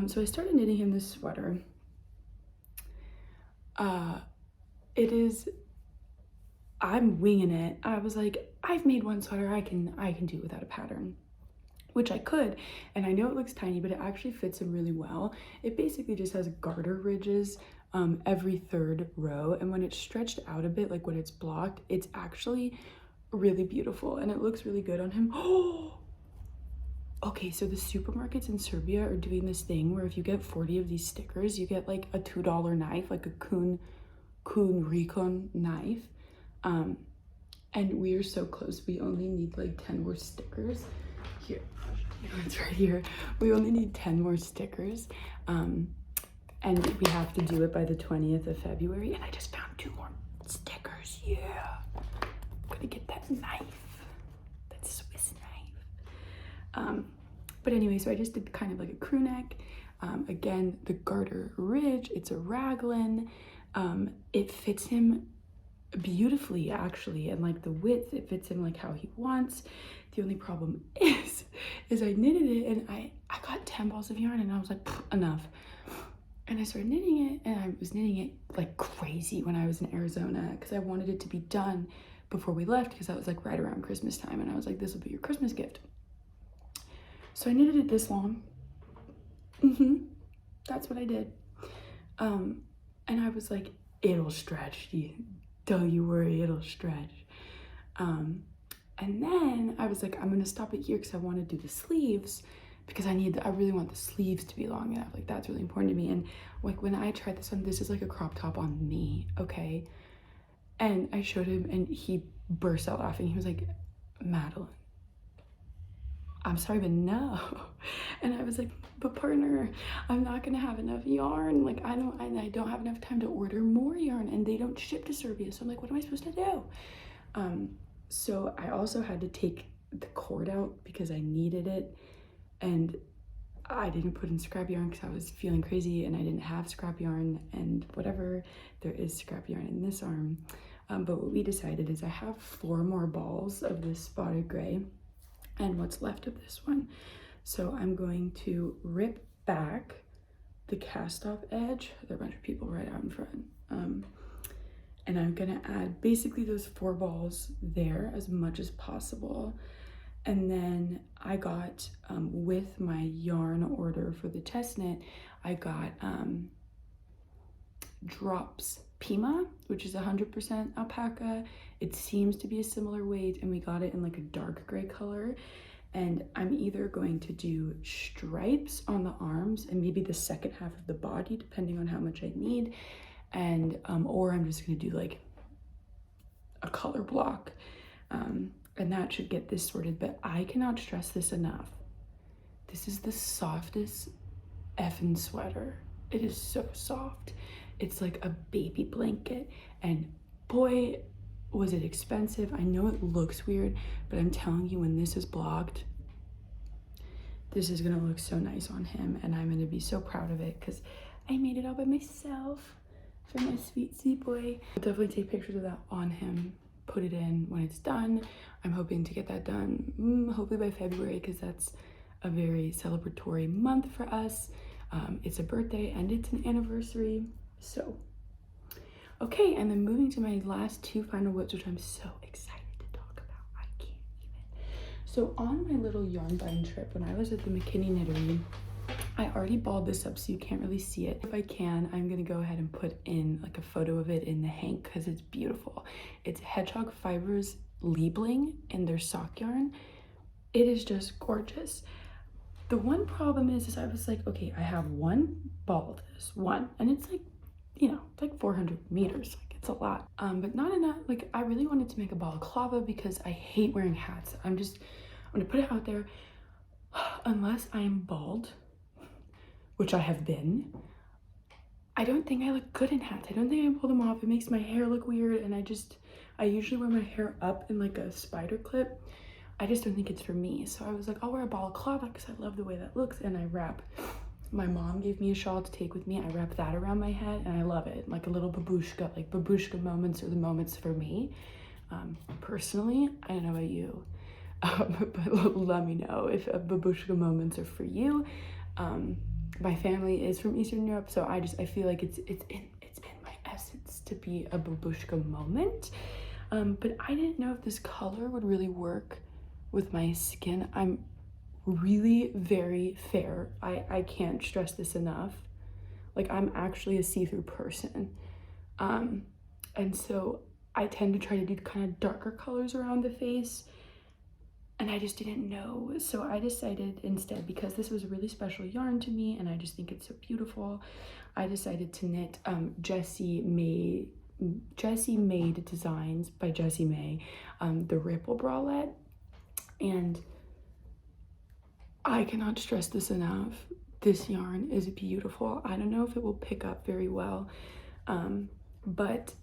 So I started knitting him this sweater. I'm winging it. I was like, I've made one sweater, I can do it without a pattern, which I could. And I know it looks tiny, but it actually fits him really well. It basically just has garter ridges every third row. And when it's stretched out a bit, like when it's blocked, it's actually really beautiful and it looks really good on him. Oh, okay, so the supermarkets in Serbia are doing this thing where if you get 40 of these stickers, you get like a $2 knife, like a Kun Rikon knife. And we are so close. We only need like 10 more stickers. Here, it's right here. We only need 10 more stickers. And we have to do it by the 20th of February. And I just found 2 more stickers. Yeah. I'm gonna get that knife. That Swiss knife. But anyway, so I just did kind of like a crew neck. Again, the garter ridge, it's a raglan. It fits him beautifully actually, and like the width, it fits him like how he wants. The only problem is I knitted it and I got 10 balls of yarn and I was like, enough. And I started knitting it, and I was knitting it like crazy when I was in Arizona because I wanted it to be done before we left because that was like right around Christmas time, and I was like, this will be your Christmas gift. So I knitted it this long. That's what I did. And I was like, it'll stretch. Don't you worry, it'll stretch. And then I was like, I'm gonna stop it here because I want to do the sleeves because I really want the sleeves to be long enough. Like that's really important to me. And like when I tried this on, this is like a crop top on me, okay? And I showed him and he burst out laughing. He was like, Madeline, I'm sorry, but no. And I was like, but partner, I'm not gonna have enough yarn. Like I don't have enough time to order more yarn, and they don't ship to Serbia. So I'm like, what am I supposed to do? So I also had to take the cord out because I needed it, and I didn't put in scrap yarn because I was feeling crazy and I didn't have scrap yarn, and whatever, there is scrap yarn in this arm. But what we decided is I have 4 more balls of this spotted gray and what's left of this one. So I'm going to rip back the cast off edge. There are a bunch of people right out in front. And I'm gonna add basically those 4 balls there as much as possible. And then I got, with my yarn order for the test knit, I got Drops Pima, which is 100% alpaca. It seems to be a similar weight, and we got it in like a dark gray color. And I'm either going to do stripes on the arms and maybe the second half of the body, depending on how much I need. And, or I'm just gonna do like a color block. And that should get this sorted, but I cannot stress this enough. This is the softest effing sweater. It is so soft. It's like a baby blanket, and boy, was it expensive. I know it looks weird, but I'm telling you, when this is blocked, this is gonna look so nice on him, and I'm gonna be so proud of it because I made it all by myself for my sweet boy. I'll definitely take pictures of that on him, put it in when it's done. I'm hoping to get that done hopefully by February, because that's a very celebratory month for us. It's a birthday and it's an anniversary. So, okay, and then moving to my last two final whips, which I'm so excited to talk about. I can't even. So on my little yarn buying trip, when I was at the McKinney Knittery, I already balled this up so you can't really see it. If I can, I'm gonna go ahead and put in like a photo of it in the hank because it's beautiful. It's Hedgehog Fibers Liebling in their sock yarn. It is just gorgeous. The one problem is I was like, okay, I have one ball of this, and it's like, you know, it's like 400 meters, like it's a lot, but not enough. Like, I really wanted to make a balaclava because I hate wearing hats. I'm gonna put it out there, unless I am bald, which I have been, I don't think I look good in hats. I don't think I pull them off. It makes my hair look weird, and I usually wear my hair up in like a spider clip. I just don't think it's for me. So I was like, I'll wear a balaclava because I love the way that looks, and I wrap. My mom gave me a shawl to take with me. I wrap that around my head, and I love it. Like a little babushka. Like babushka moments are the moments for me. Personally, I don't know about you, but let me know if babushka moments are for you. My family is from Eastern Europe, so I feel like it's in my essence to be a babushka moment. But I didn't know if this color would really work with my skin. I'm really very fair. I can't stress this enough. Like, I'm actually a see-through person. And so I tend to try to do kind of darker colors around the face, and I just didn't know. So I decided instead, because this was a really special yarn to me and I just think it's so beautiful, I decided to knit Jessie Maed Designs by Jessie May, the Ripple Bralette. And I cannot stress this enough. This yarn is beautiful. I don't know if it will pick up very well, but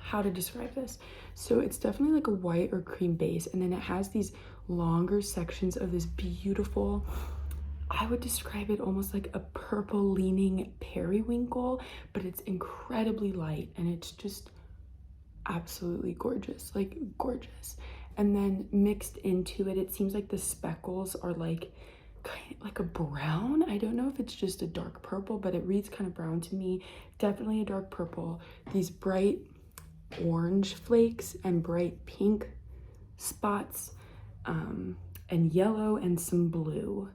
how to describe this? So it's definitely like a white or cream base, and then it has these longer sections of this beautiful, I would describe it almost like a purple leaning periwinkle, but it's incredibly light, and it's just absolutely gorgeous, like gorgeous. And then mixed into it, it seems like the speckles are like kind of like a brown. I don't know if it's just a dark purple, but it reads kind of brown to me. Definitely a dark purple. These bright orange flakes and bright pink spots, and yellow and some blue.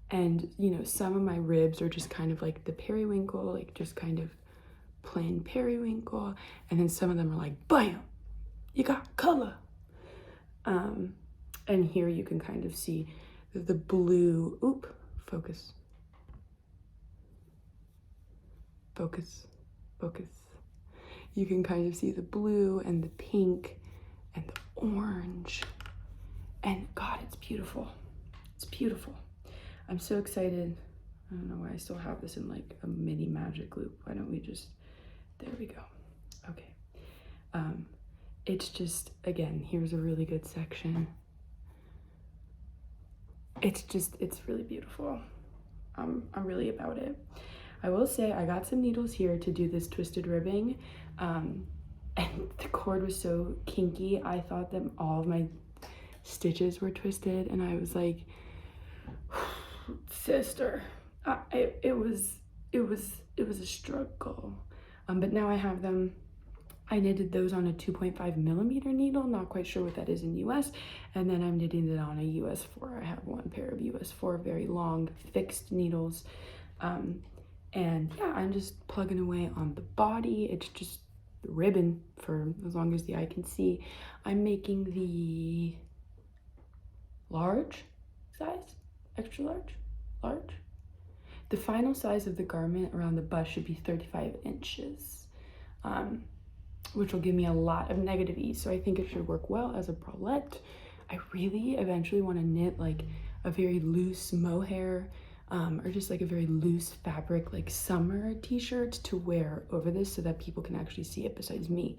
And, you know, some of my ribs are just kind of like the periwinkle, like just kind of plain periwinkle. And then some of them are like, bam, you got color. And here you can kind of see the blue, focus. You can kind of see the blue and the pink and the orange. And God, it's beautiful. It's beautiful. I'm so excited. I don't know why I still have this in like a mini magic loop. Why don't we just, there we go. Okay. It's just, again, here's a really good section. It's really beautiful. I'm really about it. I will say I got some needles here to do this twisted ribbing, and the cord was so kinky. I thought that all of my stitches were twisted, and I was like, sister, it was a struggle. But now I have them. I knitted those on a 2.5 millimeter needle, not quite sure what that is in US, and then I'm knitting it on a US 4. I have one pair of US 4 very long fixed needles, and yeah, I'm just plugging away on the body. It's just ribbon for as long as the eye can see. I'm making the large size, extra large. The final size of the garment around the bust should be 35 inches. Which will give me a lot of negative ease. So I think it should work well as a bralette. I really eventually want to knit like a very loose mohair or just like a very loose fabric, like summer t-shirt to wear over this so that people can actually see it besides me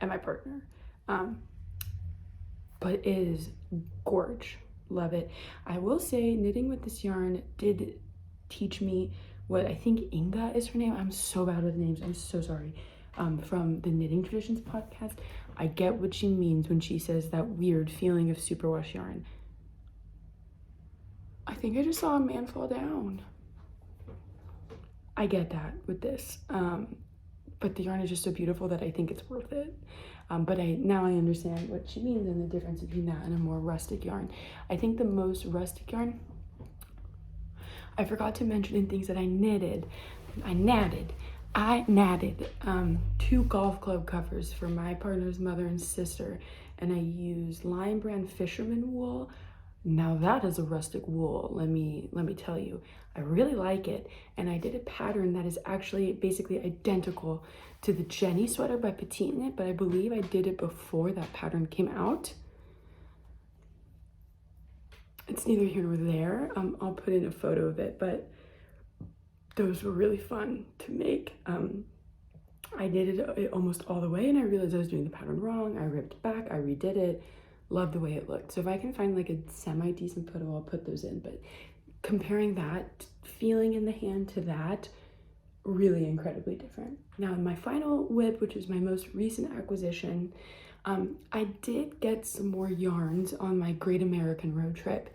and my partner. But it is gorge. Love it. I will say knitting with this yarn did teach me what I think Inga is her name. I'm so bad with names. I'm so sorry. From the Knitting Traditions podcast. I get what she means when she says that weird feeling of superwash yarn. I think I just saw a man fall down. I get that with this. But the yarn is just so beautiful that I think it's worth it. But now I understand what she means and the difference between that and a more rustic yarn. I think the most rustic yarn, I forgot to mention in things that I knitted. I natted 2 golf club covers for my partner's mother and sister, and I used Lion Brand Fisherman wool. Now that is a rustic wool, let me tell you. I really like it, and I did a pattern that is actually basically identical to the Jenny sweater by Petite Knit, but I believe I did it before that pattern came out. It's neither here nor there. I'll put in a photo of it, but those were really fun to make. I did it almost all the way, and I realized I was doing the pattern wrong. I ripped back, I redid it. Love the way it looked. So if I can find like a semi-decent photo, I'll put those in. But comparing that feeling in the hand to that, really incredibly different. Now in my final whip, which is my most recent acquisition, I did get some more yarns on my Great American road trip.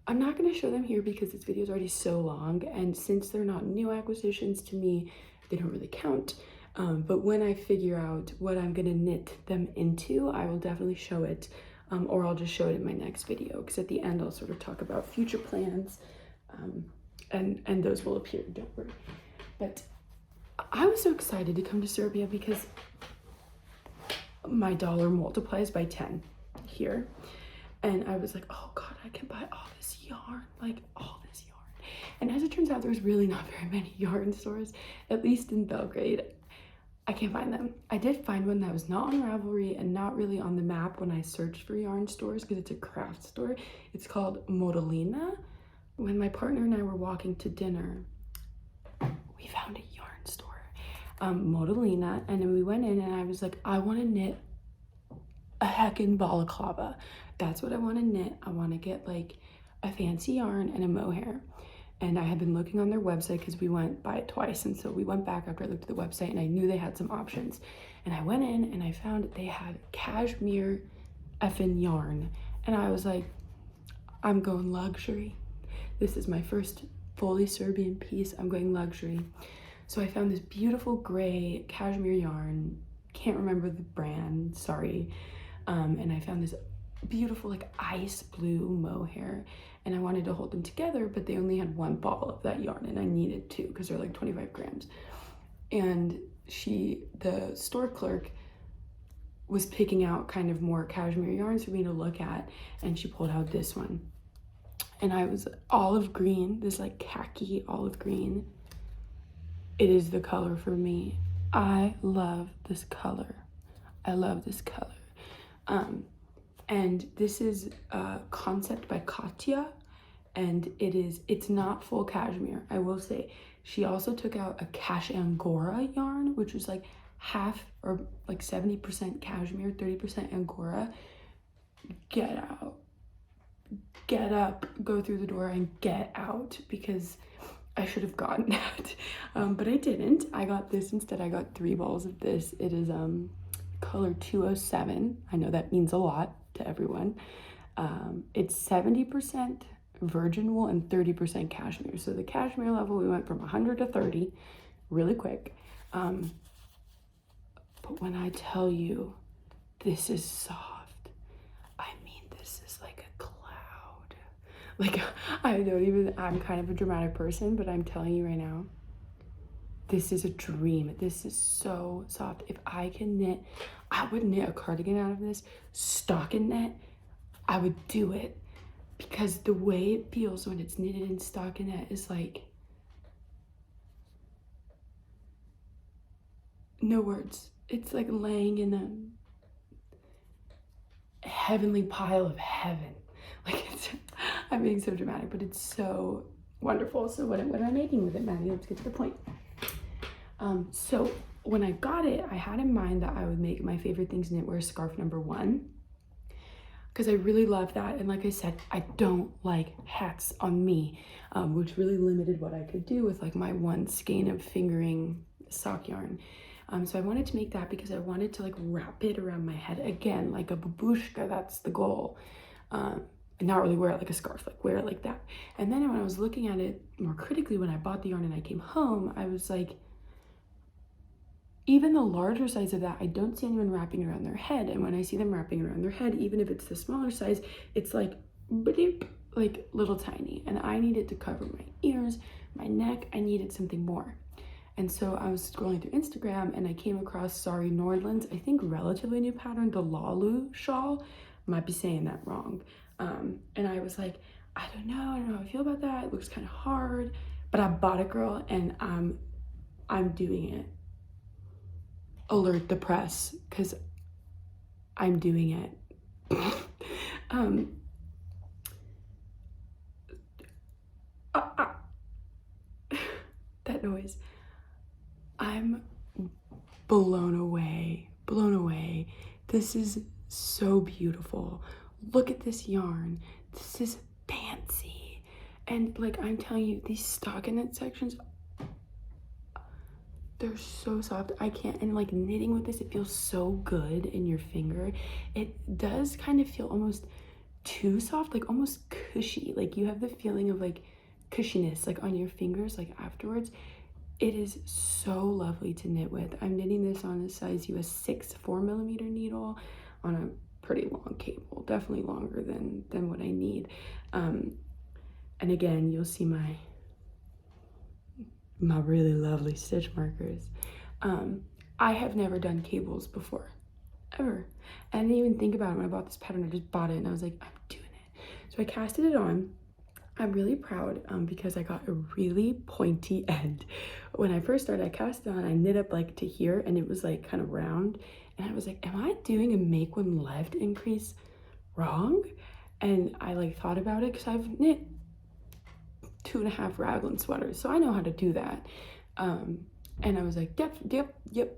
I'm not going to show them here because this video is already so long, and since they're not new acquisitions to me, they don't really count. But when I figure out what I'm going to knit them into, I will definitely show it. Or I'll just show it in my next video, because at the end I'll sort of talk about future plans, and those will appear, don't worry. But I was so excited to come to Serbia because my dollar multiplies by 10 here, and I was like, oh god, I can buy all this yarn, like all this yarn. And as it turns out, there's really not very many yarn stores, at least in Belgrade. I can't find them. I did find one that was not on Ravelry and not really on the map when I searched for yarn stores, because it's a craft store. It's called Modolina. When my partner and I were walking to dinner, we found a yarn store, Modolina, and then we went in and I was like, I want to knit a heckin' balaclava. That's what I want to knit. I want to get like a fancy yarn and a mohair. And I had been looking on their website because we went by it twice. And so we went back after I looked at the website and I knew they had some options. And I went in and I found they had cashmere effing yarn. And I was like, I'm going luxury. This is my first fully Serbian piece. I'm going luxury. So I found this beautiful gray cashmere yarn. Can't remember the brand, sorry. And I found this beautiful like ice blue mohair, and I wanted to hold them together, but they only had 1 ball of that yarn and I needed 2 because they're like 25 grams. And the store clerk was picking out kind of more cashmere yarns for me to look at, and she pulled out this one, and I was olive green, this like khaki olive green. It is the color for me. I love this color. And this is a concept by Katia, and it's not full cashmere. I will say she also took out a cash angora yarn, which was like half or like 70% cashmere, 30% angora. Get out, get up, go through the door and get out, because I should have gotten that, but I didn't. I got this instead. I got 3 balls of this. It is color 207. I know that means a lot to everyone. It's 70% virgin wool and 30% cashmere. So the cashmere level, we went from 100 to 30 really quick. But when I tell you this is soft, I mean this is like a cloud. Like I'm kind of a dramatic person, but I'm telling you right now, this is a dream. This is so soft. If I can knit, I would knit a cardigan out of this, stocking knit. I would do it, because the way it feels when it's knitted in stockinette is like, no words. It's like laying in a heavenly pile of heaven. Like I'm being so dramatic, but it's so Wonderful. So what am I making with it, Maddie? Let's get to the point. So when I got it, I had in mind that I would make my favorite things knitwear scarf number 1, because I really love that. And like I said, I don't like hats on me, which really limited what I could do with like my one skein of fingering sock yarn. So I wanted to make that because I wanted to like wrap it around my head again, like a babushka. That's the goal. And not really wear it like a scarf, like wear it like that. And then when I was looking at it more critically, when I bought the yarn and I came home, I was like, even the larger size of that, I don't see anyone wrapping around their head. And when I see them wrapping around their head, even if it's the smaller size, it's like bleep, like little tiny. And I needed to cover my ears, my neck. I needed something more. And so I was scrolling through Instagram and I came across Sari Nordland's, I think relatively new pattern, the Laulu Shawl. Might be saying that wrong. And I was like, I don't know how I feel about that. It looks kind of hard, but I bought it, girl, and I'm doing it. Alert the press, because I'm doing it. That noise. I'm blown away, blown away. This is so beautiful. Look at this yarn. This is fancy. And like I'm telling you, these stockinette sections, they're so soft. I can't, and like knitting with this, it feels so good in your finger. It does kind of feel almost too soft, like almost cushy. Like you have the feeling of like cushiness like on your fingers like afterwards. It is so lovely to knit with. I'm knitting this on a size US 6 4mm needle on a pretty long cable, definitely longer than what I need. And again, you'll see my really lovely stitch markers. I have never done cables before, ever. I didn't even think about it when I bought this pattern. I just bought it and I was like, I'm doing it. So I casted it on. I'm really proud because I got a really pointy end. When I first started, I cast it on, I knit up like to here and it was like kind of round. And I was like, am I doing a make one left increase wrong? And I like thought about it because I've knit 2.5 raglan sweaters, so I know how to do that. And I was like, yep,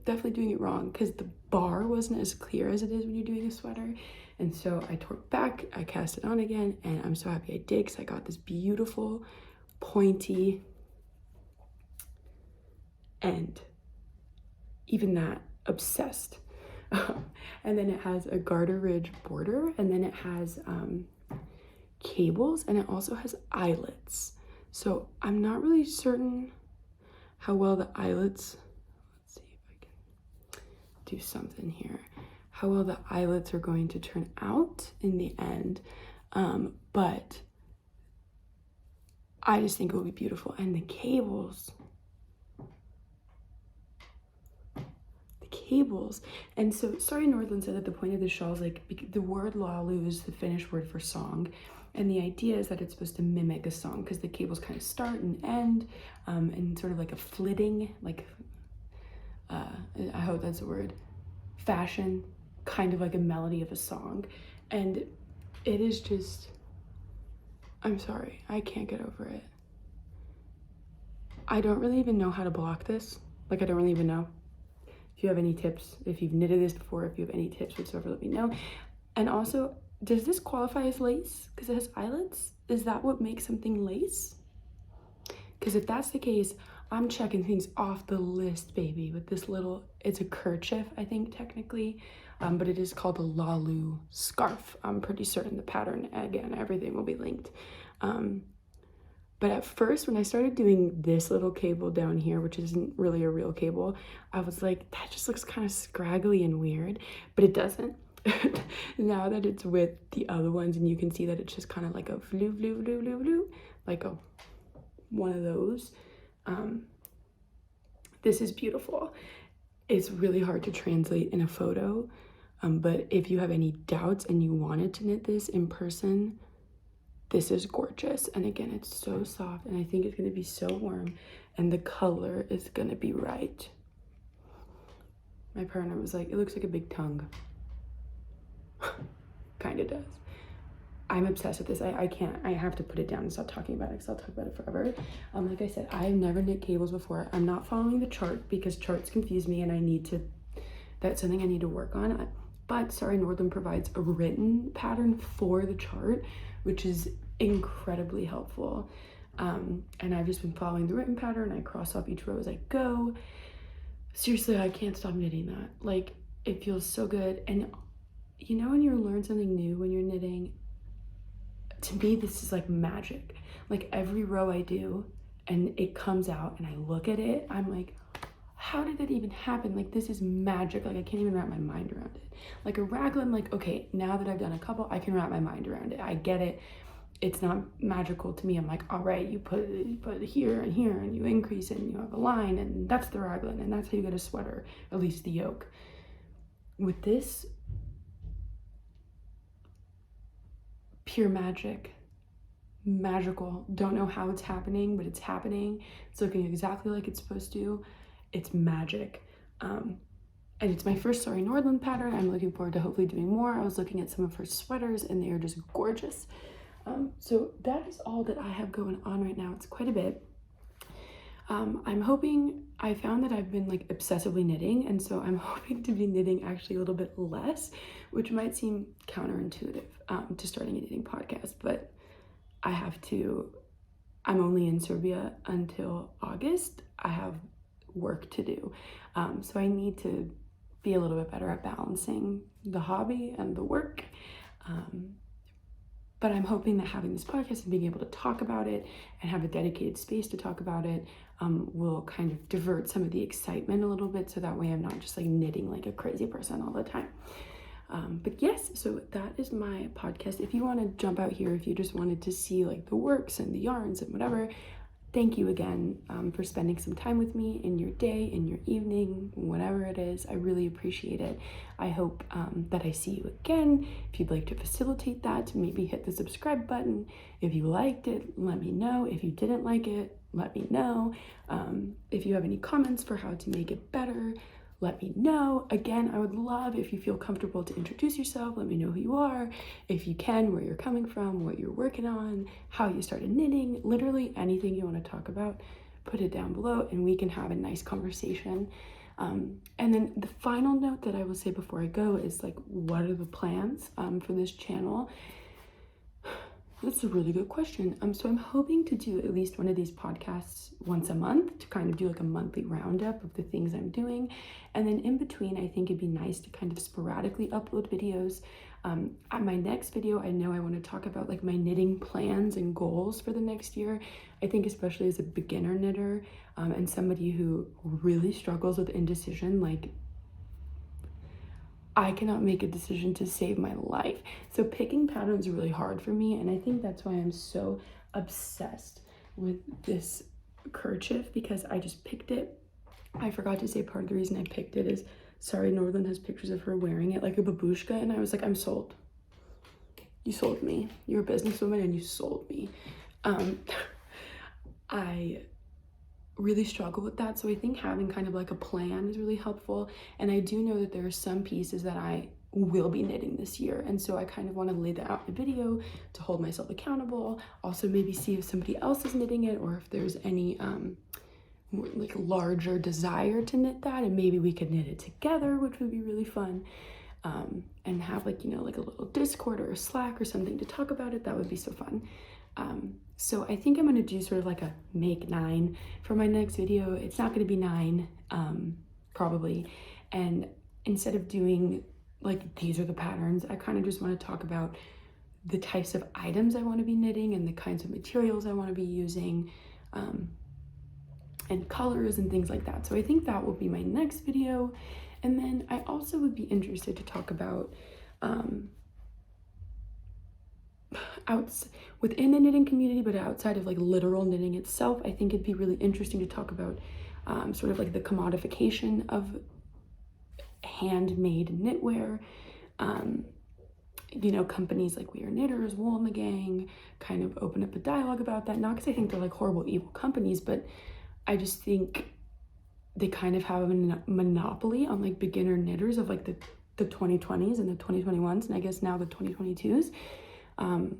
definitely doing it wrong because the bar wasn't as clear as it is when you're doing a sweater. And so I torqued back, I cast it on again, and I'm so happy I did because I got this beautiful pointy end. Even that, obsessed. And then it has a garter ridge border, and then it has cables, and it also has eyelets. So I'm not really certain how well the eyelets, let's see if I can do something here, how well the eyelets are going to turn out in the end. But I just think it will be beautiful. And the cables, and so Sari Nordland said that the point of the shawl is like the word Laulu is the Finnish word for song, and the idea is that it's supposed to mimic a song because the cables kind of start and end, and sort of like a flitting, like I hope that's a word, fashion, kind of like a melody of a song. And it is just, I'm sorry, I can't get over it. I don't really even know how to block this. Like I don't really even know. If you have any tips, if you've knitted this before, if you have any tips whatsoever, let me know. And also, does this qualify as lace? Because it has eyelets? Is that what makes something lace? Because if that's the case, I'm checking things off the list, baby, with this little, it's a kerchief, I think, technically, but it is called a Laulu scarf. I'm pretty certain the pattern, again, everything will be linked. But at first, when I started doing this little cable down here, which isn't really a real cable, I was like, that just looks kind of scraggly and weird, but it doesn't. Now that it's with the other ones and you can see that it's just kind of like a vloo, like a one of those. This is beautiful. It's really hard to translate in a photo, but if you have any doubts and you wanted to knit this in person, this is gorgeous. And again, it's so soft and I think it's going to be so warm and the color is going to be right. My partner was like, it looks like a big tongue. Kind of does. I'm obsessed with this. I can't, I have to put it down and stop talking about it because I'll talk about it forever. Like I said, I've never knit cables before. I'm not following the chart because charts confuse me and I need to, that's something I need to work on. But Sorry Northern provides a written pattern for the chart, which is incredibly helpful. And I've just been following the written pattern. I cross off each row as I go. Seriously, I can't stop knitting that. Like, it feels so good. And you know when you learn something new when you're knitting, to me this is like magic. Like every row I do and it comes out and I look at it, I'm like, how did that even happen? Like, this is magic. Like, I can't even wrap my mind around it. Like a raglan, like, okay, now that I've done a couple, I can wrap my mind around it. I get it. It's not magical to me. I'm like, all right, you put it here and here and you increase it and you have a line and that's the raglan and that's how you get a sweater, at least the yoke. With this, pure magic. Magical. Don't know how it's happening, but it's happening. It's looking exactly like it's supposed to. It's magic. And it's my first Sorry Northern pattern. I'm looking forward to hopefully doing more. I was looking at some of her sweaters and they are just gorgeous. So that is all that I have going on right now. It's quite a bit. I'm hoping, I found that I've been like obsessively knitting, and so I'm hoping to be knitting actually a little bit less, which might seem counterintuitive to starting a knitting podcast, but I have to, I'm only in Serbia until August. I have work to do. So I need to be a little bit better at balancing the hobby and the work. But I'm hoping that having this podcast and being able to talk about it and have a dedicated space to talk about it will kind of divert some of the excitement a little bit, so that way I'm not just like knitting like a crazy person all the time. But yes, so that is my podcast. If you want to jump out here, if you just wanted to see like the works and the yarns and whatever, thank you again for spending some time with me in your day, in your evening, whatever it is. I really appreciate it. I hope that I see you again. If you'd like to facilitate that, maybe hit the subscribe button. If you liked it, let me know. If you didn't like it, let me know. If you have any comments for how to make it better, let me know. Again, I would love if you feel comfortable to introduce yourself. Let me know who you are, if you can, where you're coming from, what you're working on, how you started knitting, literally anything you want to talk about, put it down below and we can have a nice conversation. And then the final note that I will say before I go is like, what are the plans for this channel? That's a really good question. So I'm hoping to do at least one of these podcasts once a month to kind of do like a monthly roundup of the things I'm doing. And then in between, I think it'd be nice to kind of sporadically upload videos. At my next video, I know I want to talk about like my knitting plans and goals for the next year. I think especially as a beginner knitter and somebody who really struggles with indecision, like I cannot make a decision to save my life. So picking patterns is really hard for me. And I think that's why I'm so obsessed with this kerchief, because I just picked it. I forgot to say part of the reason I picked it is Sorry Northern has pictures of her wearing it like a babushka. And I was like, I'm sold. You sold me. You're a businesswoman and you sold me. I really struggle with that, so I think having kind of like a plan is really helpful. And I do know that there are some pieces that I will be knitting this year, and so I kind of want to lay that out in a video to hold myself accountable. Also maybe see if somebody else is knitting it, or if there's any like larger desire to knit that, and maybe we could knit it together, which would be really fun. And have like, you know, like a little Discord or a Slack or something to talk about it. That would be so fun. So I think I'm going to do sort of like a make 9 for my next video. It's not going to be 9, probably. And instead of doing like, these are the patterns, I kind of just want to talk about the types of items I want to be knitting and the kinds of materials I want to be using, and colors and things like that. So I think that will be my next video. And then I also would be interested to talk about, within the knitting community, but outside of like literal knitting itself, I think it'd be really interesting to talk about sort of like the commodification of handmade knitwear. You know, companies like We Are Knitters, Wool and the Gang kind of open up a dialogue about that. Not because I think they're like horrible, evil companies, but I just think they kind of have a monopoly on like beginner knitters of like the 2020s and the 2021s, and I guess now the 2022s. And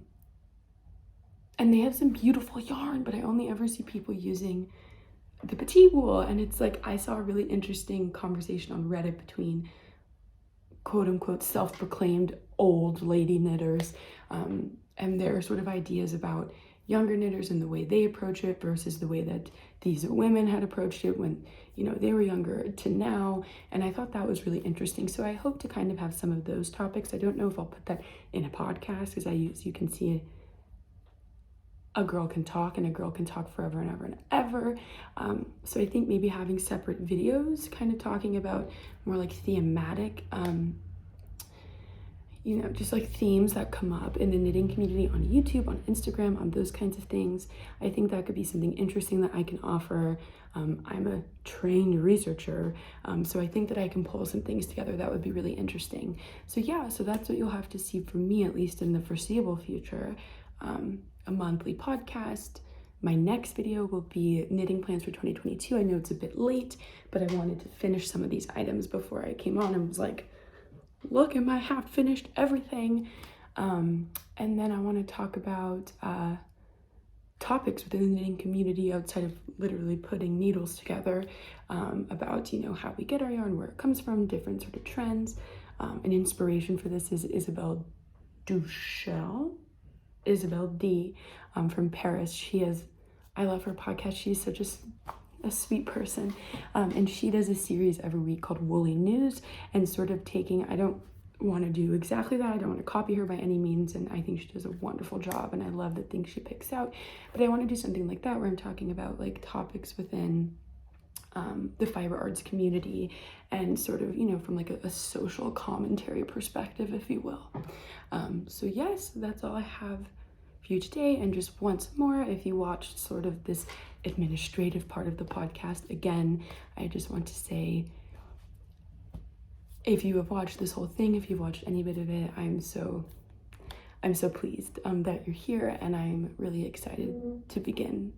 they have some beautiful yarn, but I only ever see people using the petite wool. And it's like, I saw a really interesting conversation on Reddit between quote unquote self-proclaimed old lady knitters, and their sort of ideas about younger knitters and the way they approach it versus the way that these women had approached it when, you know, they were younger to now. And I thought that was really interesting. So I hope to kind of have some of those topics. I don't know if I'll put that in a podcast, because you can see a girl can talk, and a girl can talk forever and ever and ever. So I think maybe having separate videos kind of talking about more like thematic, you know, just like themes that come up in the knitting community on YouTube, on Instagram, on those kinds of things. I think that could be something interesting that I can offer. I'm a trained researcher, so I think that I can pull some things together that would be really interesting. So yeah, so that's what you'll have to see from me, at least in the foreseeable future. A monthly podcast. My next video will be knitting plans for 2022. I know it's a bit late, but I wanted to finish some of these items before I came on and was like, look at my half finished everything. And then I want to talk about topics within the knitting community outside of literally putting needles together, about, you know, how we get our yarn, where it comes from, different sort of trends. An inspiration for this is Isabelle D, from Paris. I love her podcast. She's such a sweet person. And she does a series every week called Woolly News, and sort of I don't want to do exactly that. I don't want to copy her by any means. And I think she does a wonderful job, and I love the things she picks out. But I want to do something like that where I'm talking about like topics within the fiber arts community, and sort of, you know, from like a social commentary perspective, if you will. So yes, that's all I have for you today. And just once more, if you watched sort of this administrative part of the podcast, again, I just want to say, if you have watched this whole thing, if you've watched any bit of it, I'm so pleased that you're here, and I'm really excited to begin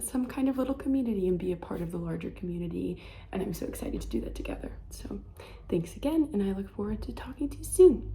some kind of little community and be a part of the larger community, and I'm so excited to do that together. So thanks again, and I look forward to talking to you soon.